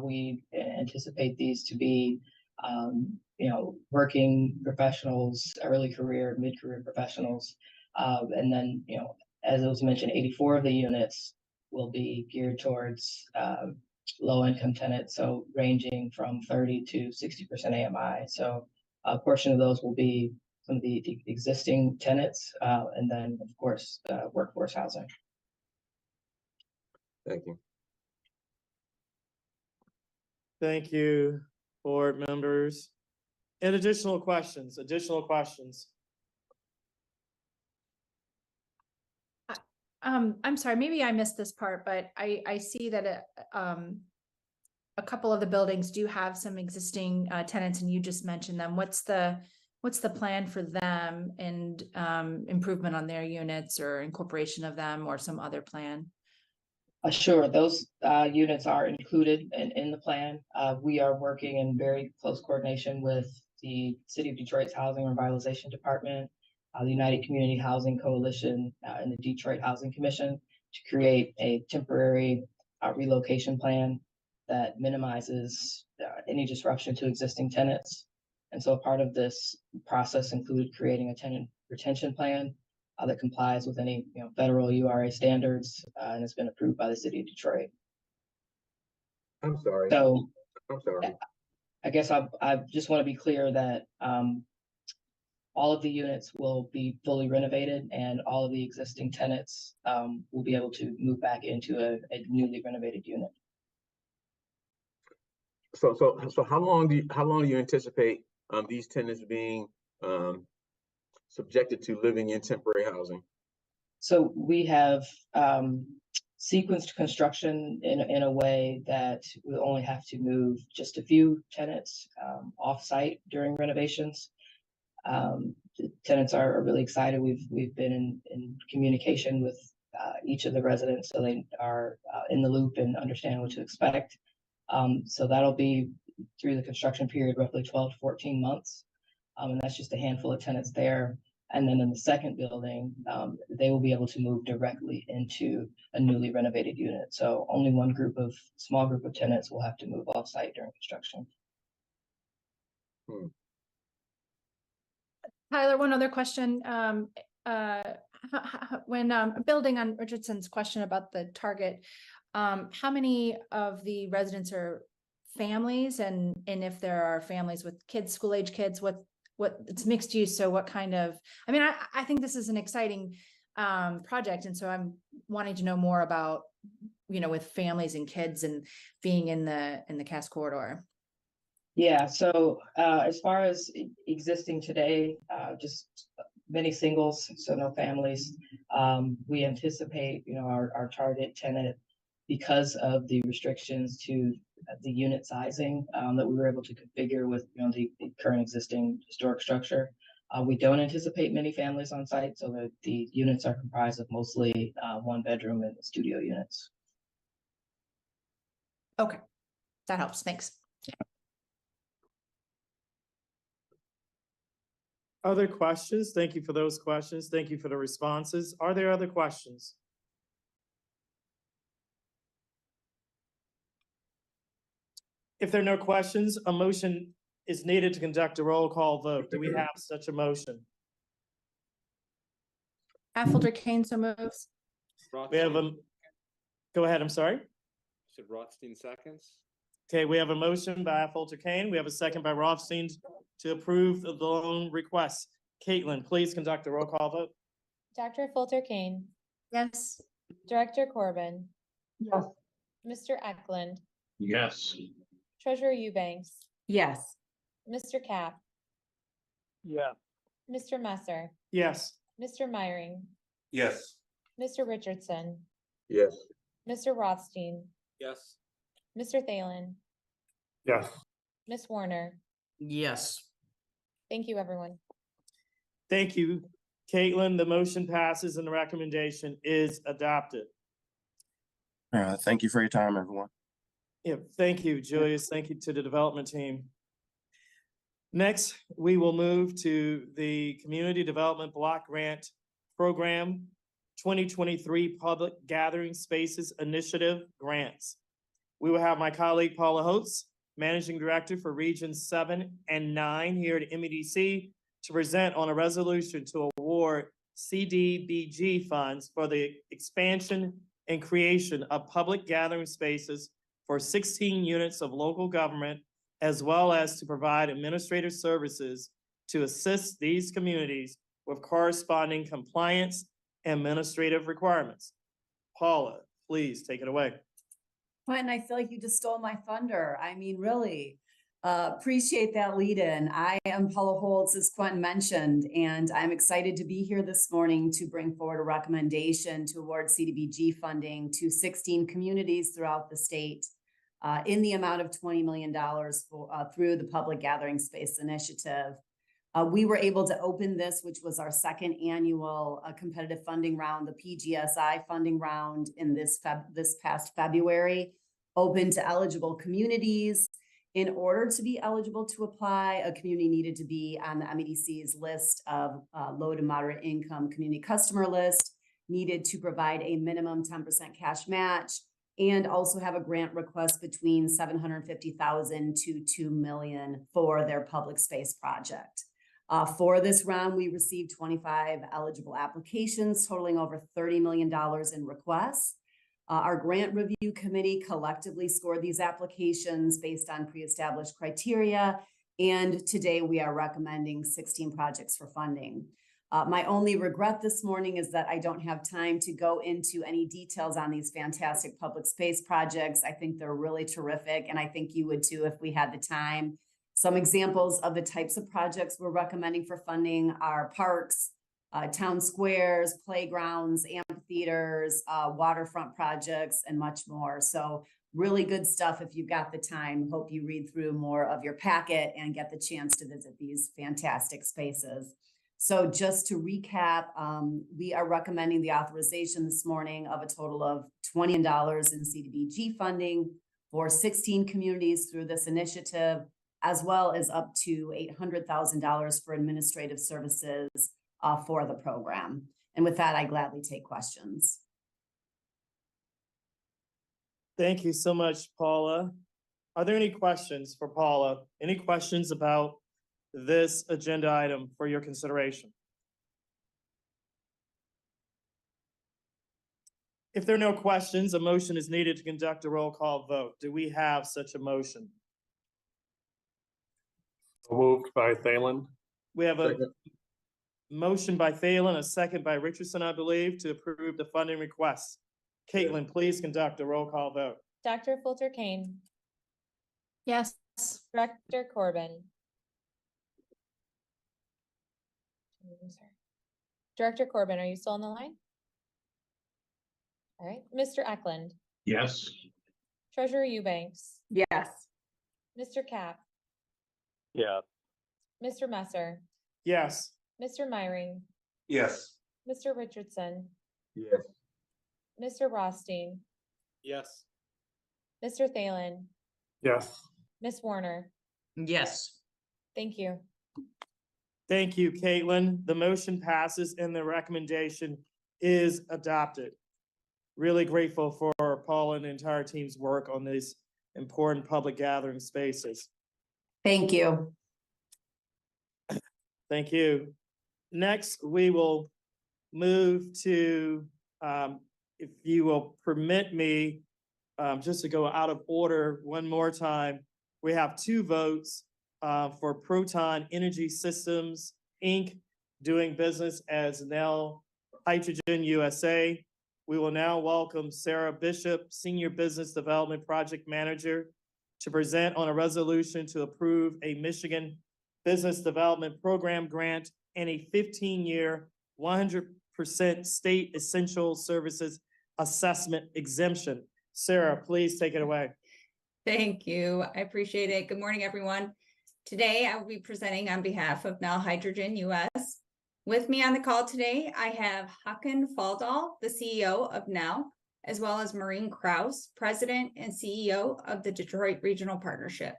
We anticipate these to be working professionals, early career, mid-career professionals. And then, as it was mentioned, 84 of the units will be geared towards low-income tenants, so ranging from 30 to 60% AMI. So a portion of those will be some of the existing tenants, and then, of course, workforce housing. Thank you. Thank you, board members. And additional questions? I'm sorry, maybe I missed this part, but I see that a couple of the buildings do have some existing tenants, and you just mentioned them. What's the plan for them and improvement on their units or incorporation of them or some other plan? Sure, those units are included in the plan. We are working in very close coordination with the City of Detroit's Housing Revitalization Department, the United Community Housing Coalition, and the Detroit Housing Commission to create a temporary relocation plan that minimizes any disruption to existing tenants. And so a part of this process included creating a tenant retention plan that complies with any federal URA standards, and it's been approved by the City of Detroit. I'm sorry. So I'm sorry. I guess I just want to be clear that all of the units will be fully renovated, and all of the existing tenants will be able to move back into a newly renovated unit. So how long do you anticipate these tenants being subjected to living in temporary housing? So we have sequenced construction in a way that we only have to move just a few tenants off-site during renovations. The tenants are really excited. We've been in communication with each of the residents, so they are in the loop and understand what to expect. So that'll be through the construction period, roughly 12 to 14 months. And that's just a handful of tenants there. And then in the second building, they will be able to move directly into a newly renovated unit. So only one small group of tenants will have to move off-site during construction. Tyler, one other question. When building on Richardson's question about the target, how many of the residents are families, and if there are families with kids, school-age kids, what it's mixed use? So what kind of? I mean, I think this is an exciting project, and so I'm wanting to know more about, with families and kids and being in the Cass corridor. Yeah, so as far as existing today, just many singles, so no families. We anticipate, our target tenant, because of the restrictions to the unit sizing that we were able to configure with, the current existing historic structure. We don't anticipate many families on site, so that the units are comprised of mostly one bedroom and studio units. Okay, that helps. Thanks. Other questions? Thank you for those questions. Thank you for the responses. Are there other questions? If there are no questions, a motion is needed to conduct a roll call vote. Do we have such a motion? Affolter Kane so moves. We have go ahead, I'm sorry. Should Rothstein seconds? Okay, we have a motion by Affolter Kane. We have a second by Rothstein to approve the loan request. Caitlin, please conduct a roll call vote. Dr. Fulter Kane. Yes. Director Corbin. Yes. Mr. Eklund. Yes. Treasurer Eubanks. Yes. Mr. Cap. Yeah. Mr. Messer. Yes. Mr. Meyering. Yes. Mr. Richardson. Yes. Mr. Rothstein. Yes. Mr. Thalen. Yes. Ms. Warner. Yes. Thank you, everyone. Thank you, Caitlin. The motion passes and the recommendation is adopted. Thank you for your time, everyone. Yeah, thank you, Julius. Thank you to the development team. Next, we will move to the Community Development Block Grant Program 2023 Public Gathering Spaces Initiative Grants. We will have my colleague Paula Holtz, Managing Director for Regions 7 and 9 here at MEDC, to present on a resolution to award CDBG funds for the expansion and creation of public gathering spaces for 16 units of local government, as well as to provide administrative services to assist these communities with corresponding compliance and administrative requirements. Paula, please take it away. Quentin, I feel like you just stole my thunder. I mean, really, appreciate that lead in. I am Paula Holtz, as Quentin mentioned, and I'm excited to be here this morning to bring forward a recommendation to award CDBG funding to 16 communities throughout the state in the amount of $20 million through the Public Gathering Space Initiative. We were able to open this, which was our second annual competitive funding round, the PGSI funding round, in this past February, open to eligible communities. In order to be eligible to apply, a community needed to be on the MEDC's list of low to moderate income community customer list, needed to provide a minimum 10% cash match, and also have a grant request between $750,000 to $2 million for their public space project. For this round, we received 25 eligible applications totaling over $30 million in requests. Our grant review committee collectively scored these applications based on pre-established criteria, and today we are recommending 16 projects for funding. My only regret this morning is that I don't have time to go into any details on these fantastic public space projects. I think they're really terrific, and I think you would too if we had the time. Some examples of the types of projects we're recommending for funding are parks, town squares, playgrounds, amphitheaters, waterfront projects, and much more. So really good stuff if you've got the time. Hope you read through more of your packet and get the chance to visit these fantastic spaces. So just to recap, we are recommending the authorization this morning of a total of $20 million in CDBG funding for 16 communities through this initiative, as well as up to $800,000 for administrative services for the program. And with that, I gladly take questions. Thank you so much, Paula. Are there any questions for Paula? Any questions about this agenda item for your consideration? If there are no questions, a motion is needed to conduct a roll call vote. Do we have such a motion? Moved by Thalen. We have a motion by Thalen, a second by Richardson, I believe, to approve the funding request. Caitlin, please conduct a roll call vote. Dr. Fulter Kane, Yes. Director Corbin. Director Corbin, are you still on the line? All right, Mr. Eklund, Yes. Treasurer Eubanks, Yes. Mr. Cap, Yeah. Mr. Messer, Yes. Mr. Myring, Yes. Mr. Richardson, Yes. Mr. Rothstein, Yes. Mr. Thalen, Yes. Ms. Warner. Yes. Thank you. Thank you, Caitlin. The motion passes and the recommendation is adopted. Really grateful for Paul and the entire team's work on these important public gathering spaces. Thank you. Thank you. Next, we will move to, if you will permit me, just to go out of order one more time, we have two votes for Proton Energy Systems, Inc., doing business as Nel Hydrogen USA. We will now welcome Sarah Bishop, Senior Business Development Project Manager, to present on a resolution to approve a Michigan Business Development Program grant and a 15-year, 100% state essential services assessment exemption. Sarah, please take it away. Thank you. I appreciate it. Good morning, everyone. Today, I will be presenting on behalf of Nel Hydrogen US. With me on the call today, I have Håkan Faldal, the CEO of Nel, as well as Maureen Krause, President and CEO of the Detroit Regional Partnership.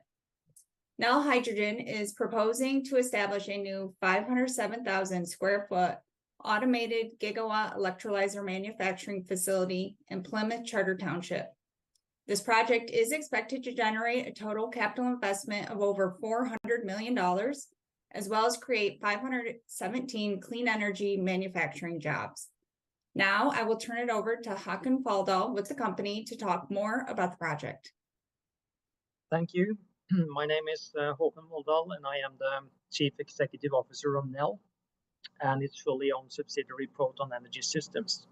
Nel Hydrogen is proposing to establish a new 507,000 square foot automated gigawatt electrolyzer manufacturing facility in Plymouth Charter Township. This project is expected to generate a total capital investment of over $400 million, as well as create 517 clean energy manufacturing jobs. Now I will turn it over to Håkan Faldal with the company to talk more about the project. Thank you. My name is Håkan Faldal, and I am the Chief Executive Officer of Nel and its fully owned subsidiary Proton Energy Systems.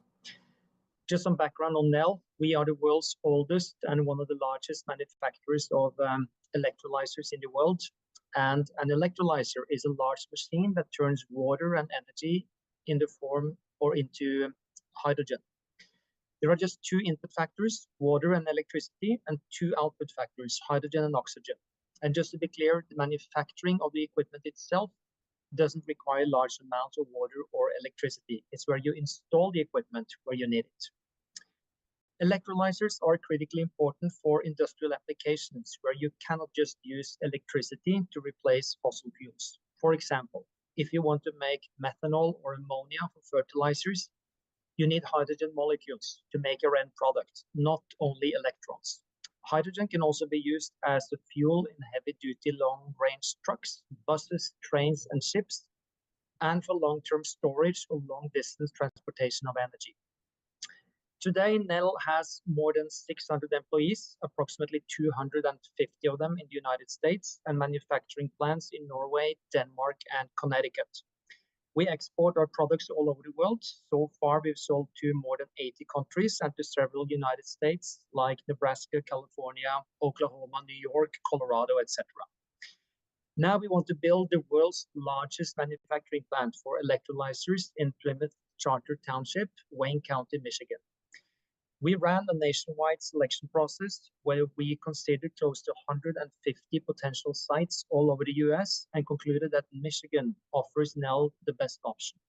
Just some background on Nel. We are the world's oldest and one of the largest manufacturers of electrolyzers in the world. And an electrolyzer is a large machine that turns water and energy in the form or into hydrogen. There are just two input factors, water and electricity, and two output factors, hydrogen and oxygen. And just to be clear, the manufacturing of the equipment itself doesn't require large amounts of water or electricity. It's where you install the equipment where you need it. Electrolyzers are critically important for industrial applications where you cannot just use electricity to replace fossil fuels. For example, if you want to make methanol or ammonia for fertilizers, you need hydrogen molecules to make your end product, not only electrons. Hydrogen can also be used as the fuel in heavy-duty long-range trucks, buses, trains, and ships, and for long-term storage or long-distance transportation of energy. Today, Nel has more than 600 employees, approximately 250 of them in the United States, and manufacturing plants in Norway, Denmark, and Connecticut. We export our products all over the world. So far, we've sold to more than 80 countries and to several United States like Nebraska, California, Oklahoma, New York, Colorado, etc. Now we want to build the world's largest manufacturing plant for electrolyzers in Plymouth Charter Township, Wayne County, Michigan. We ran a nationwide selection process where we considered close to 150 potential sites all over the US and concluded that Michigan offers now the best option.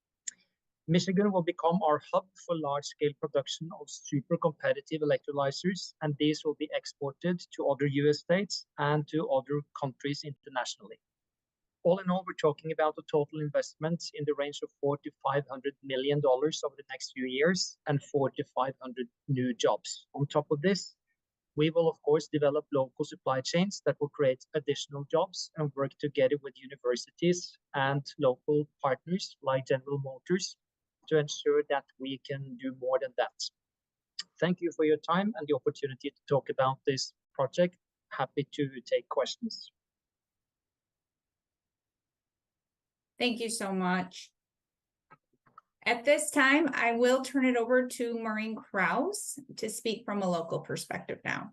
Michigan will become our hub for large-scale production of super competitive electrolyzers, and these will be exported to other US states and to other countries internationally. All in all, we're talking about a total investment in the range of $400 to $500 million over the next few years and 400 to 500 new jobs. On top of this, we will, of course, develop local supply chains that will create additional jobs and work together with universities and local partners like General Motors to ensure that we can do more than that. Thank you for your time and the opportunity to talk about this project. Happy to take questions. Thank you so much. At this time, I will turn it over to Maureen Krause to speak from a local perspective now.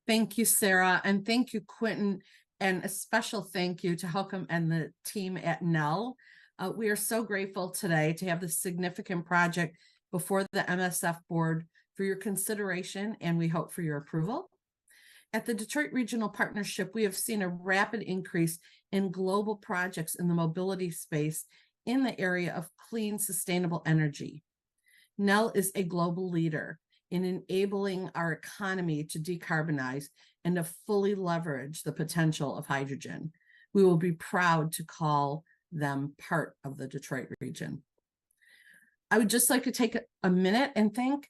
Thank you, Sarah, and thank you, Quentin, and a special thank you to Helcom and the team at NEL. We are so grateful today to have this significant project before the MSF board for your consideration, and we hope for your approval. At the Detroit Regional Partnership, we have seen a rapid increase in global projects in the mobility space in the area of clean, sustainable energy. NEL is a global leader in enabling our economy to decarbonize and to fully leverage the potential of hydrogen. We will be proud to call them part of the Detroit region. I would just like to take a minute and thank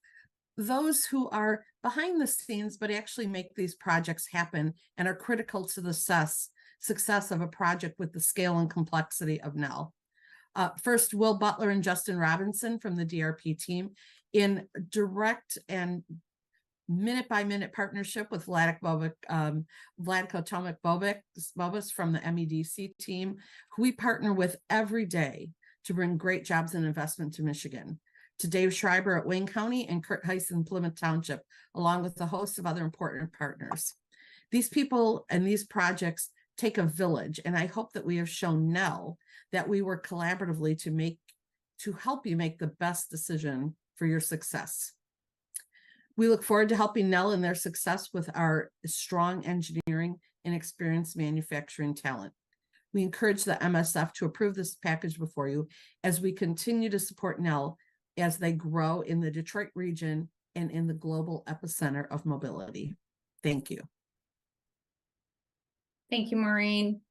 those who are behind the scenes, but actually make these projects happen and are critical to the success of a project with the scale and complexity of NEL. First, Will Butler and Justin Robinson from the DRP team in direct and minute-by-minute partnership with Vlatko Tomic Bobus from the MEDC team, who we partner with every day to bring great jobs and investment to Michigan. To Dave Schreiber at Wayne County and Kurt Heiss in Plymouth Township, along with a host of other important partners. These people and these projects take a village, and I hope that we have shown NEL that we work collaboratively to help you make the best decision for your success. We look forward to helping NEL in their success with our strong engineering and experienced manufacturing talent. We encourage the MSF to approve this package before you as we continue to support NEL as they grow in the Detroit region and in the global epicenter of mobility. Thank you. Thank you, Maureen.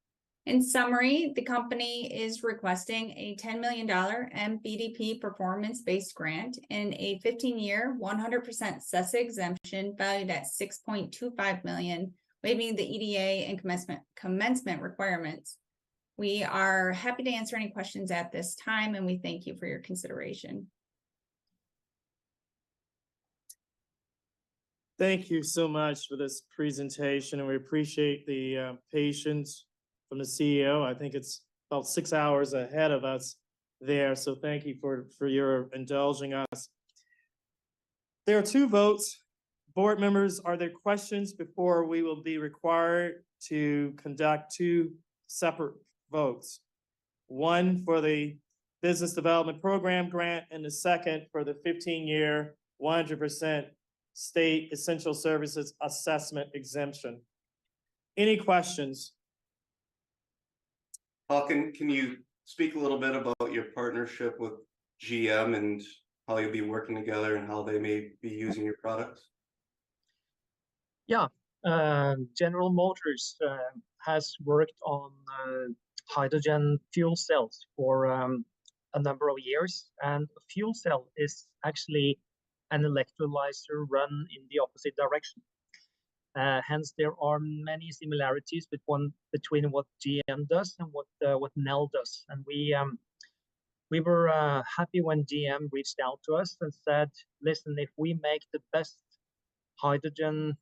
In summary, the company is requesting a $10 million MBDP performance-based grant and a 15-year 100% CESA exemption valued at $6.25 million, waiving the EDA and commencement requirements. We are happy to answer any questions at this time, and we thank you for your consideration. Thank you so much for this presentation, and we appreciate the patience from the CEO. I think it's about 6 hours ahead of us there, so thank you for your indulging us. There are 2 votes. Board members, are there questions before we will be required to conduct 2 separate votes? One for the Business Development Program grant and the second for the 15-year 100% State Essential Services Assessment Exemption. Any questions? Can you speak a little bit about your partnership with GM and how you'll be working together and how they may be using your products? Yeah, General Motors has worked on hydrogen fuel cells for a number of years, and a fuel cell is actually an electrolyzer run in the opposite direction. Hence, there are many similarities between what GM does and what NEL does. And we were happy when GM reached out to us and said, listen, if we make the best hydrogen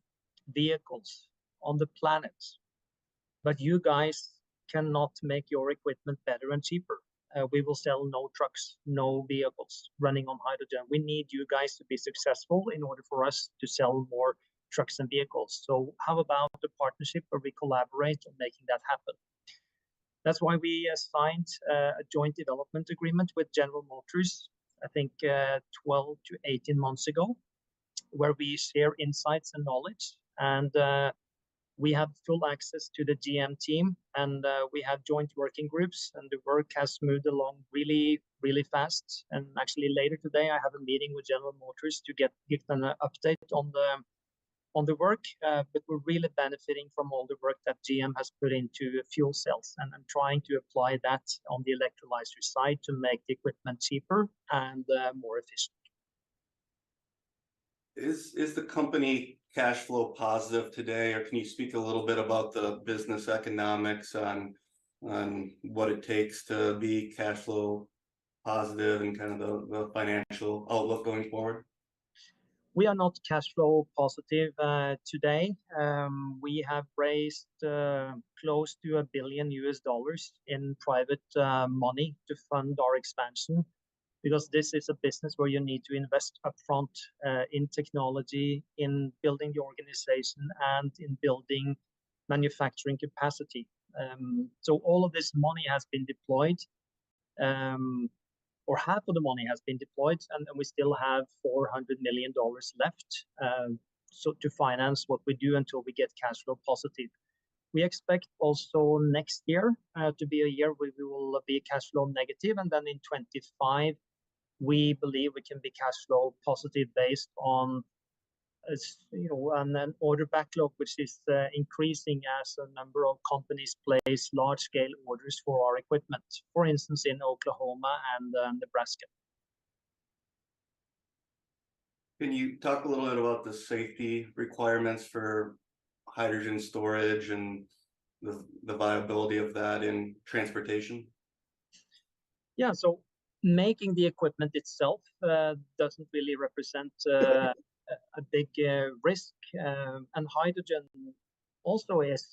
vehicles on the planet, but you guys cannot make your equipment better and cheaper, we will sell no trucks, no vehicles running on hydrogen. We need you guys to be successful in order for us to sell more trucks and vehicles. So how about the partnership where we collaborate on making that happen? That's why we signed a joint development agreement with General Motors, I think 12 to 18 months ago, where we share insights and knowledge. And we have full access to the GM team, and we have joint working groups, and the work has moved along really, really fast. And actually later today, I have a meeting with General Motors to give them an update on the work, but we're really benefiting from all the work that GM has put into fuel cells, and I'm trying to apply that on the electrolyzer side to make the equipment cheaper and more efficient. Is the company cash flow positive today, or can you speak a little bit about the business economics on what it takes to be cash flow positive and kind of the financial outlook going forward? We are not cash flow positive today. We have raised close to $1 billion in private money to fund our expansion, because this is a business where you need to invest upfront in technology, in building the organization, and in building manufacturing capacity. So all of this money has been deployed, or half of the money has been deployed, and we still have $400 million left so to finance what we do until we get cash flow positive. We expect also next year to be a year where we will be cash flow negative, and then in 25, we believe we can be cash flow positive based on an order backlog, which is increasing as a number of companies place large-scale orders for our equipment, for instance, in Oklahoma and Nebraska. Can you talk a little bit about the safety requirements for hydrogen storage and the viability of that in transportation? Yeah, so making the equipment itself doesn't really represent a big risk, and hydrogen also is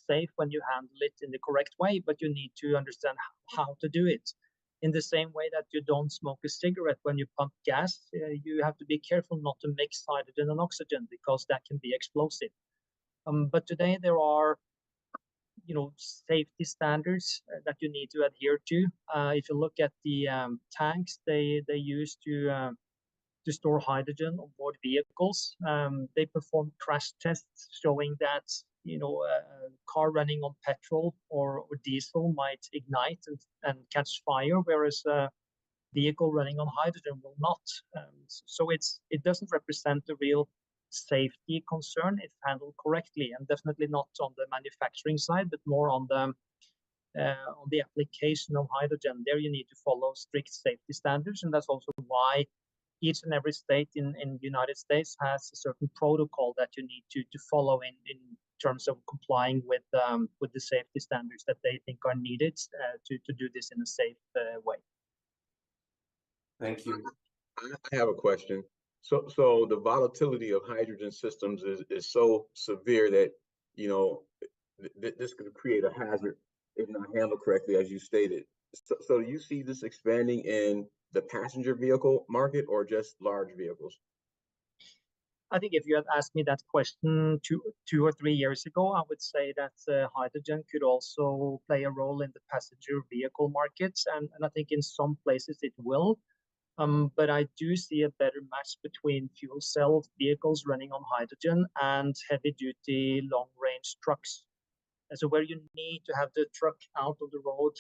safe when you handle it in the correct way, but you need to understand how to do it. In the same way that you don't smoke a cigarette when you pump gas, you have to be careful not to mix hydrogen and oxygen, because that can be explosive. But today there are safety standards that you need to adhere to. If you look at the tanks they use to store hydrogen on board vehicles, they perform crash tests showing that a car running on petrol or diesel might ignite and catch fire, whereas a vehicle running on hydrogen will not. So it doesn't represent a real safety concern if handled correctly, and definitely not on the manufacturing side, but more on the application of hydrogen. There you need to follow strict safety standards, and that's also why each and every state in the United States has a certain protocol that you need to follow in terms of complying with the safety standards that they think are needed to do this in a safe way. Thank you. I have a question. So the volatility of hydrogen systems is so severe that, this could create a hazard if not handled correctly, as you stated. So do you see this expanding in the passenger vehicle market or just large vehicles? I think if you had asked me that question two or 3 years ago, I would say that hydrogen could also play a role in the passenger vehicle markets, and I think in some places it will. But I do see a better match between fuel cell vehicles running on hydrogen and heavy-duty long-range trucks. And so where you need to have the truck out of the road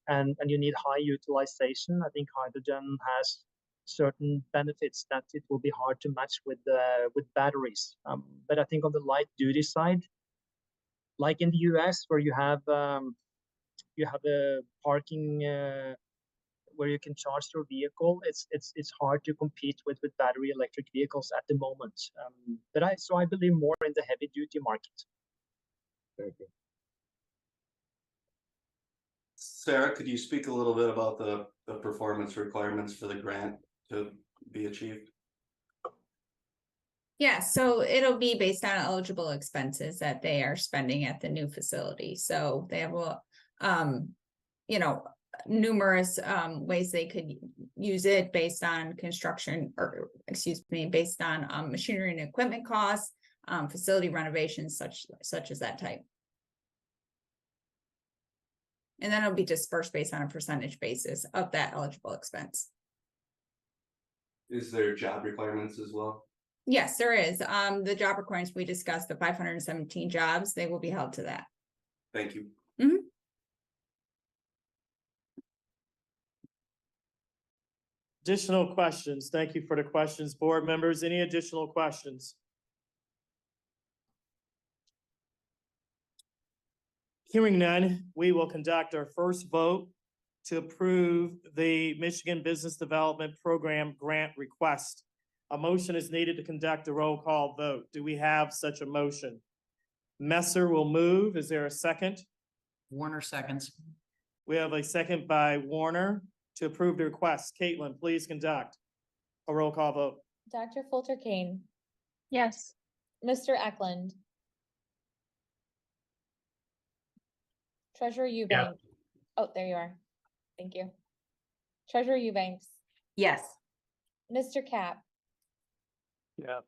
and you need high utilization, I think hydrogen has certain benefits that it will be hard to match with batteries. But I think on the light-duty side, like in the US, where you have a parking where you can charge your vehicle, it's hard to compete with battery electric vehicles at the moment. But I believe more in the heavy duty market. Thank you. Sarah, could you speak a little bit about the performance requirements for the grant to be achieved? Yeah, so it'll be based on eligible expenses that they are spending at the new facility. So they will, numerous ways they could use it based on construction, or excuse me, based on machinery and equipment costs, facility renovations, such as that type. And then it'll be dispersed based on a percentage basis of that eligible expense. Is there job requirements as well? Yes, there is. The job requirements we discussed, the 517 jobs, they will be held to that. Thank you. Additional questions? Thank you for the questions. Board members, any additional questions? Hearing none, we will conduct our first vote to approve the Michigan Business Development Program grant request. A motion is needed to conduct a roll call vote. Do we have such a motion? Messer will move. Is there a second? Warner seconds. We have a second by Warner to approve the request. Caitlin, please conduct a roll call vote. Dr. Fulter Kane, Yes. Mr. Eklund, Treasurer Eubank. Oh, there you are. Thank you. Treasurer Eubanks, Yes. Mr. Cap, Yeah.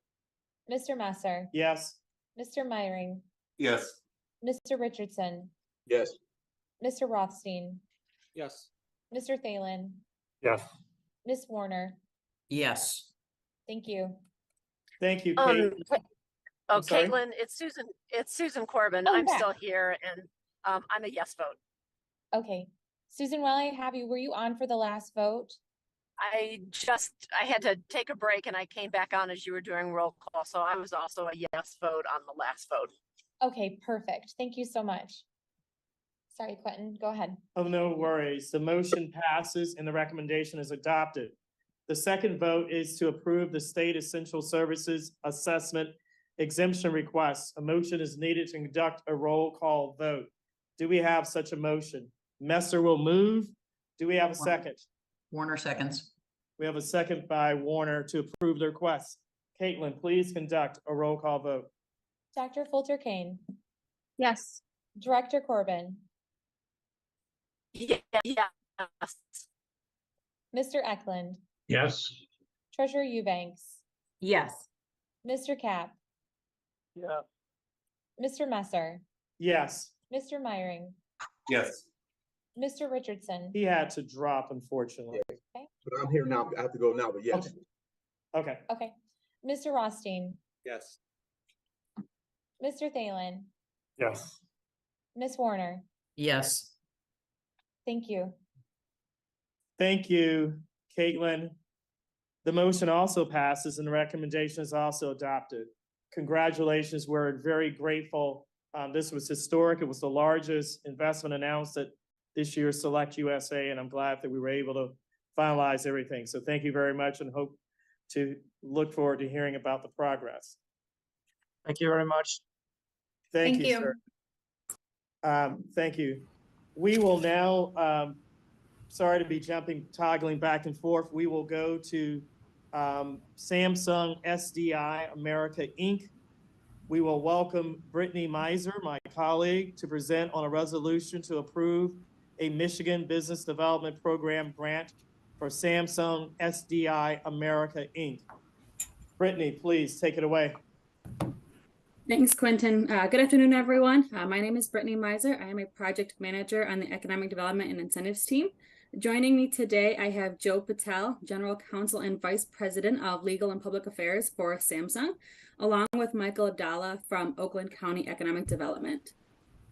Mr. Messer, Yes. Mr. Myring, Yes. Mr. Richardson, Yes. Mr. Rothstein, Yes. Mr. Thalen, Yes. Ms. Warner. Yes. Thank you. Thank you, Caitlin. Oh, I'm sorry? Caitlin, it's Susan Corbin. Oh, I'm yeah. still here and I'm a yes vote. Okay. Susan, while I have you, were you on for the last vote? I had to take a break and I came back on as you were doing roll call. So I was also a yes vote on the last vote. Okay, perfect. Thank you so much. Sorry, Quentin, go ahead. Oh, no worries. The motion passes and the recommendation is adopted. The second vote is to approve the State Essential Services Assessment Exemption Request. A motion is needed to conduct a roll call vote. Do we have such a motion? Messer will move. Do we have a second? Warner seconds. We have a second by Warner to approve the request. Caitlin, please conduct a roll call vote. Dr. Fulter Kane, Yes. Director Corbin, Yes. Mr. Eklund, Yes. Treasurer Eubanks, Yes. Mr. Cap, Yeah. Mr. Messer, Yes, Mr. Myring, Yes. Mr. Richardson. he had to drop, unfortunately. But I'm here now. I have to go now, but yes. Okay, Okay. Mr. Rothstein, Yes. Mr. Thalen, Yes. Ms. Warner. Yes. Thank you. thank you, Caitlin. The motion also passes and the recommendation is also adopted. Congratulations, we're very grateful. This was historic. It was the largest investment announced at this year's Select USA, and I'm glad that we were able to finalize everything. So thank you very much and hope to look forward to hearing about the progress. Thank you very much. Thank Thank you, you. sir. Thank you. We will now, sorry to be toggling back and forth. We will go to Samsung SDI America, Inc. We will welcome Brittany Meiser, my colleague, to present on a resolution to approve a Michigan Business Development Program grant for Samsung SDI America, Inc. Brittany, please take it away. Thanks, Quentin. Good afternoon, everyone. My name is Brittany Meiser. I am a project manager on the Economic Development and Incentives team. Joining me today, I have Joe Patel, General Counsel and Vice President of Legal and Public Affairs for Samsung, along with Michael Abdallah from Oakland County Economic Development.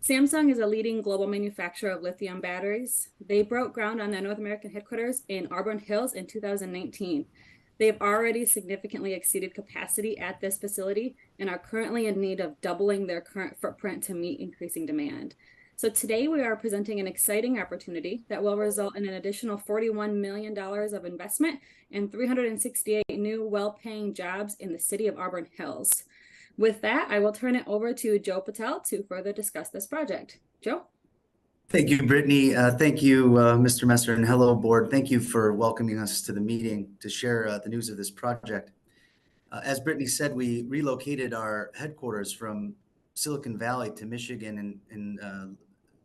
Samsung is a leading global manufacturer of lithium batteries. They broke ground on their North American headquarters in Auburn Hills in 2019. They have already significantly exceeded capacity at this facility and are currently in need of doubling their current footprint to meet increasing demand. So today we are presenting an exciting opportunity that will result in an additional $41 million of investment and 368 new well-paying jobs in the city of Auburn Hills. With that, I will turn it over to Joe Patel to further discuss this project. Joe? Thank you, Brittany. Thank you, Mr. Messer, and hello, board. Thank you for welcoming us to the meeting to share the news of this project. As Brittany said, we relocated our headquarters from Silicon Valley to Michigan in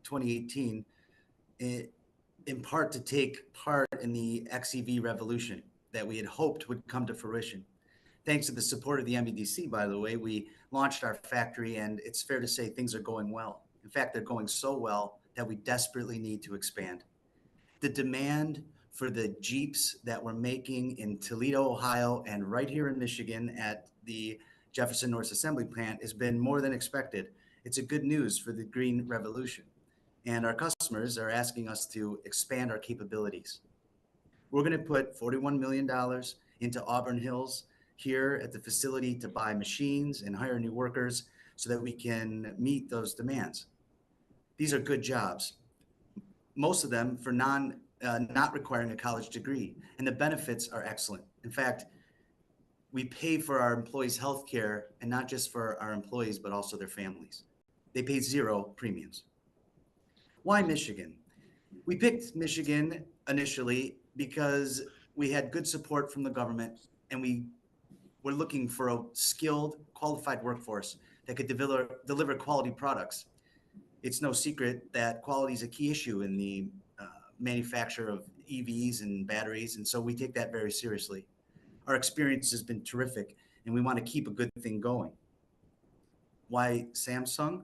2018. in part to take part in the XEV revolution that we had hoped would come to fruition. Thanks to the support of the MEDC, by the way, we launched our factory, and it's fair to say things are going well. In fact, they're going so well that we desperately need to expand. The demand for the Jeeps that we're making in Toledo, Ohio, and right here in Michigan at the Jefferson North Assembly Plant has been more than expected. It's a good news for the green revolution. And our customers are asking us to expand our capabilities. We're going to put $41 million into Auburn Hills here at the facility to buy machines and hire new workers so that we can meet those demands. These are good jobs, most of them for not requiring a college degree, and the benefits are excellent. In fact, we pay for our employees' health care, and not just for our employees, but also their families. They pay 0 premiums. Why Michigan? We picked Michigan initially because we had good support from the government, and we were looking for a skilled, qualified workforce that could deliver quality products. It's no secret that quality is a key issue in the manufacture of EVs and batteries, and so we take that very seriously. Our experience has been terrific, and we want to keep a good thing going. Why Samsung?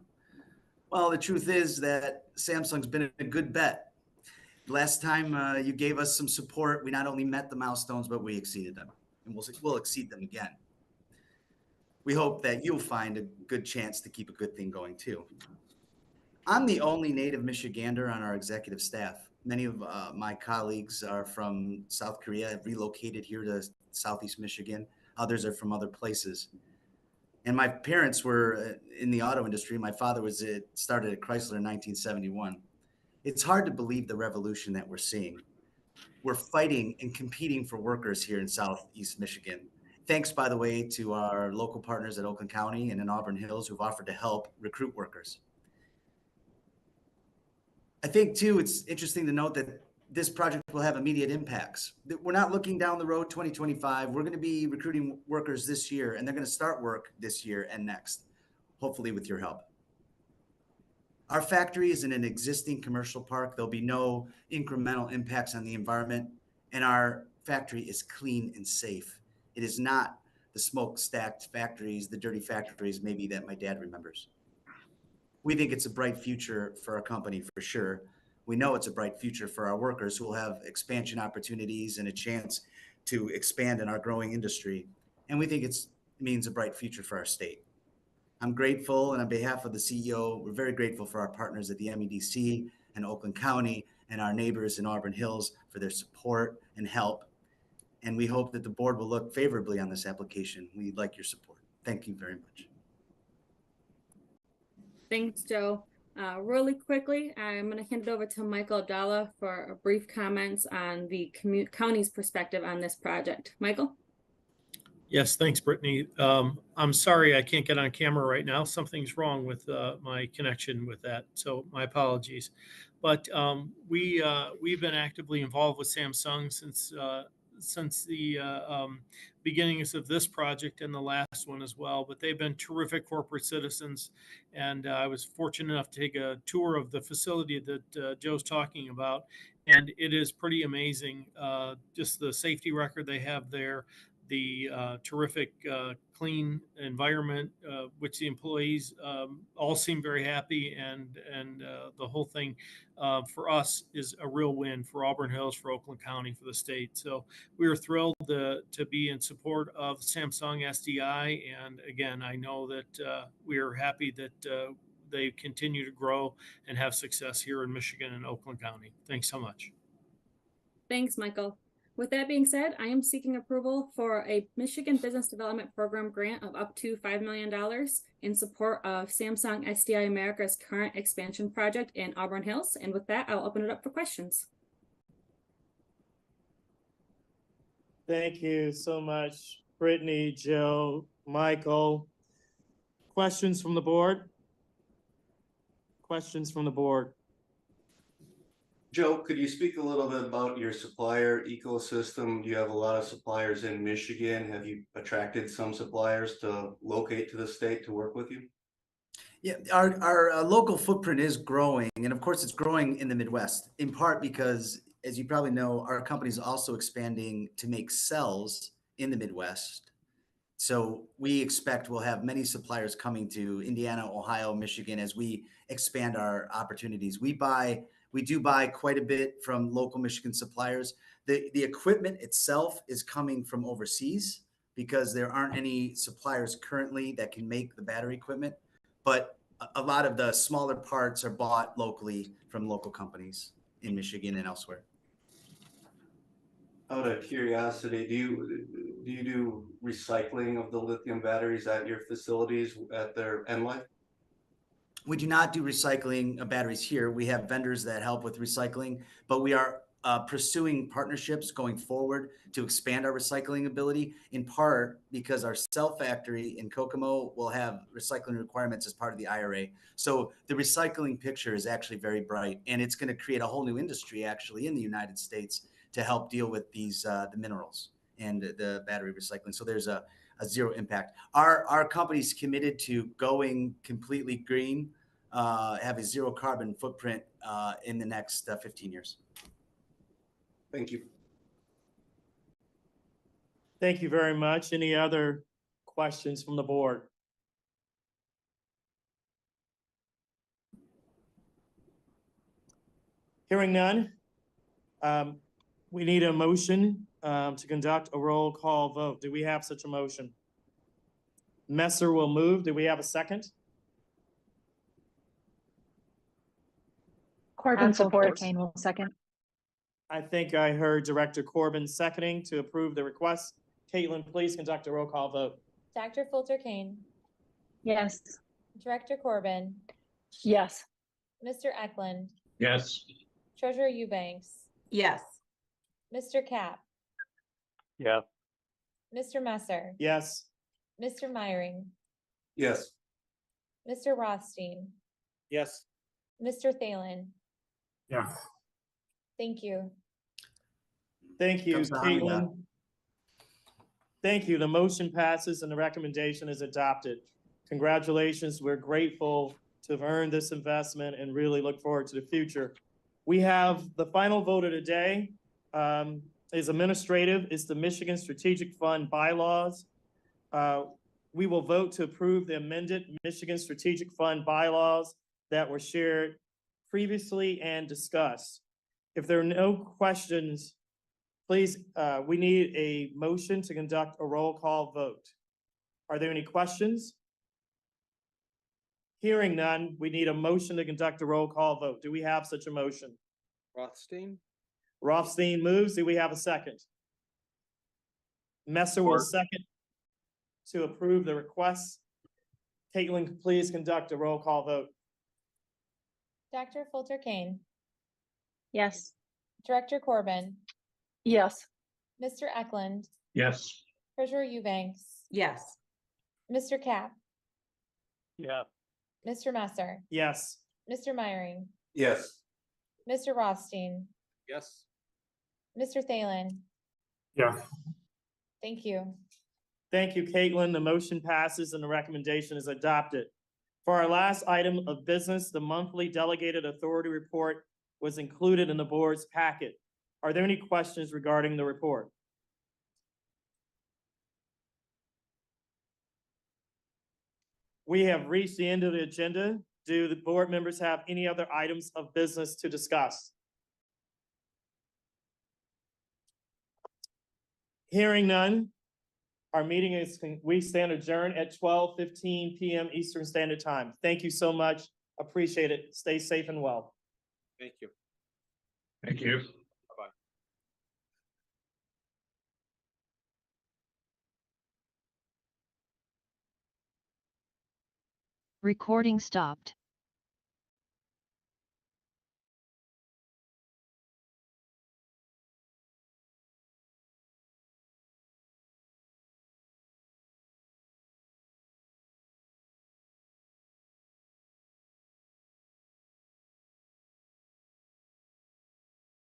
Well, the truth is that Samsung's been a good bet. Last time you gave us some support, we not only met the milestones, but we exceeded them, and we'll exceed them again. We hope that you'll find a good chance to keep a good thing going too. I'm the only native Michigander on our executive staff. Many of my colleagues are from South Korea, have relocated here to Southeast Michigan. Others are from other places. And my parents were in the auto industry. My father started at Chrysler in 1971. It's hard to believe the revolution that we're seeing. We're fighting and competing for workers here in Southeast Michigan. Thanks, by the way, to our local partners at Oakland County and in Auburn Hills who've offered to help recruit workers. I think, too, it's interesting to note that this project will have immediate impacts. We're not looking down the road 2025. We're going to be recruiting workers this year, and they're going to start work this year and next, hopefully with your help. Our factory is in an existing commercial park. There'll be no incremental impacts on the environment, and our factory is clean and safe. It is not the smoke-stacked factories, the dirty factories maybe that my dad remembers. We think it's a bright future for our company for sure. We know it's a bright future for our workers who will have expansion opportunities and a chance to expand in our growing industry. And we think it means a bright future for our state. I'm grateful, and on behalf of the CEO, we're very grateful for our partners at the MEDC and Oakland County and our neighbors in Auburn Hills for their support and help. And we hope that the board will look favorably on this application. We'd like your support. Thank you very much. Thanks, Joe. Really quickly, I'm going to hand it over to Michael Abdallah for brief comments on the county's perspective on this project. Michael? Yes, thanks, Brittany. I'm sorry I can't get on camera right now. Something's wrong with my connection with that, so my apologies. But we've been actively involved with Samsung since the beginnings of this project and the last one as well. But they've been terrific corporate citizens, and I was fortunate enough to take a tour of the facility that Joe's talking about, and it is pretty amazing. Just the safety record they have there, the terrific clean environment, which the employees all seem very happy, and the whole thing for us is a real win for Auburn Hills, for Oakland County, for the state. So we are thrilled to be in support of Samsung SDI, and again, I know that we are happy that they continue to grow and have success here in Michigan and Oakland County. Thanks so much. Thanks, Michael. With that being said, I am seeking approval for a Michigan Business Development Program grant of up to $5 million in support of Samsung SDI America's current expansion project in Auburn Hills. And with that, I'll open it up for questions. Thank you so much, Brittany, Joe, Michael. Questions from the board? Questions from the board? Joe, could you speak a little bit about your supplier ecosystem? You have a lot of suppliers in Michigan. Have you attracted some suppliers to locate to the state to work with you? Yeah, our local footprint is growing, and of course, it's growing in the Midwest, in part because, as you probably know, our company is also expanding to make cells in the Midwest. So we expect we'll have many suppliers coming to Indiana, Ohio, Michigan as we expand our opportunities. We do buy quite a bit from local Michigan suppliers. The equipment itself is coming from overseas because there aren't any suppliers currently that can make the battery equipment. But a lot of the smaller parts are bought locally from local companies in Michigan and elsewhere. Out of curiosity, do you do recycling of the lithium batteries at your facilities at their end life? We do not do recycling of batteries here. We have vendors that help with recycling, but we are pursuing partnerships going forward to expand our recycling ability, in part because our cell factory in Kokomo will have recycling requirements as part of the IRA. So the recycling picture is actually very bright, and it's going to create a whole new industry actually in the United States to help deal with these the minerals and the battery recycling. So there's a zero impact. Our company's committed to going completely green, have a zero carbon footprint in the next 15 years. Thank you. Thank you very much. Any other questions from the board? Hearing none, we need a motion to conduct a roll call vote. Do we have such a motion? Messer will move. Do we have a second? Corbin support, Kane will second. I think I heard Director Corbin seconding to approve the request. Caitlin, please conduct a roll call vote. Dr. Fulter Kane, Yes. Director Corbin, Yes. Mr. Eklund, Yes. Treasurer Eubanks, Yes. Mr. Cap, Yeah. Mr. Messer, Yes. Mr. Meyering, Yes. Mr. Rothstein, Yes. Mr. Thalen. Yeah. Thank you. Thank you, Comes down to Caitlin. Thank you. The motion passes and the recommendation is adopted. Congratulations. We're grateful to have earned this investment and really look forward to the future. We have the final vote of the day is administrative. It's the Michigan Strategic Fund bylaws. We will vote to approve the amended Michigan Strategic Fund bylaws that were shared previously and discussed. If there are no questions, please, we need a motion to conduct a roll call vote. Are there any questions? Hearing none, we need a motion to conduct a roll call vote. Do we have such a motion? Rothstein? Rothstein moves. Do we have a second? Messer will second to approve the request. Caitlin, please conduct a roll call vote. Dr. Fulter Kane, Yes. Director Corbin, Yes. Mr. Eklund, Yes. Treasurer Eubanks, Yes. Mr. Cap, Yeah. Mr. Messer, Yes. Mr. Meyering, Yes. Mr. Rothstein, Yes. Mr. Thalen. Yeah. Thank you. Thank you, Caitlin. The motion passes and the recommendation is adopted. For our last item of business, the monthly delegated authority report was included in the board's packet. Are there any questions regarding the report? We have reached the end of the agenda. Do the board members have any other items of business to discuss? Hearing none, our meeting is, we stand adjourned at 12:15 p.m. Eastern Standard Time. Thank you so much. Appreciate it. Stay safe and well. Thank you. Thank you. Bye-bye. Recording stopped.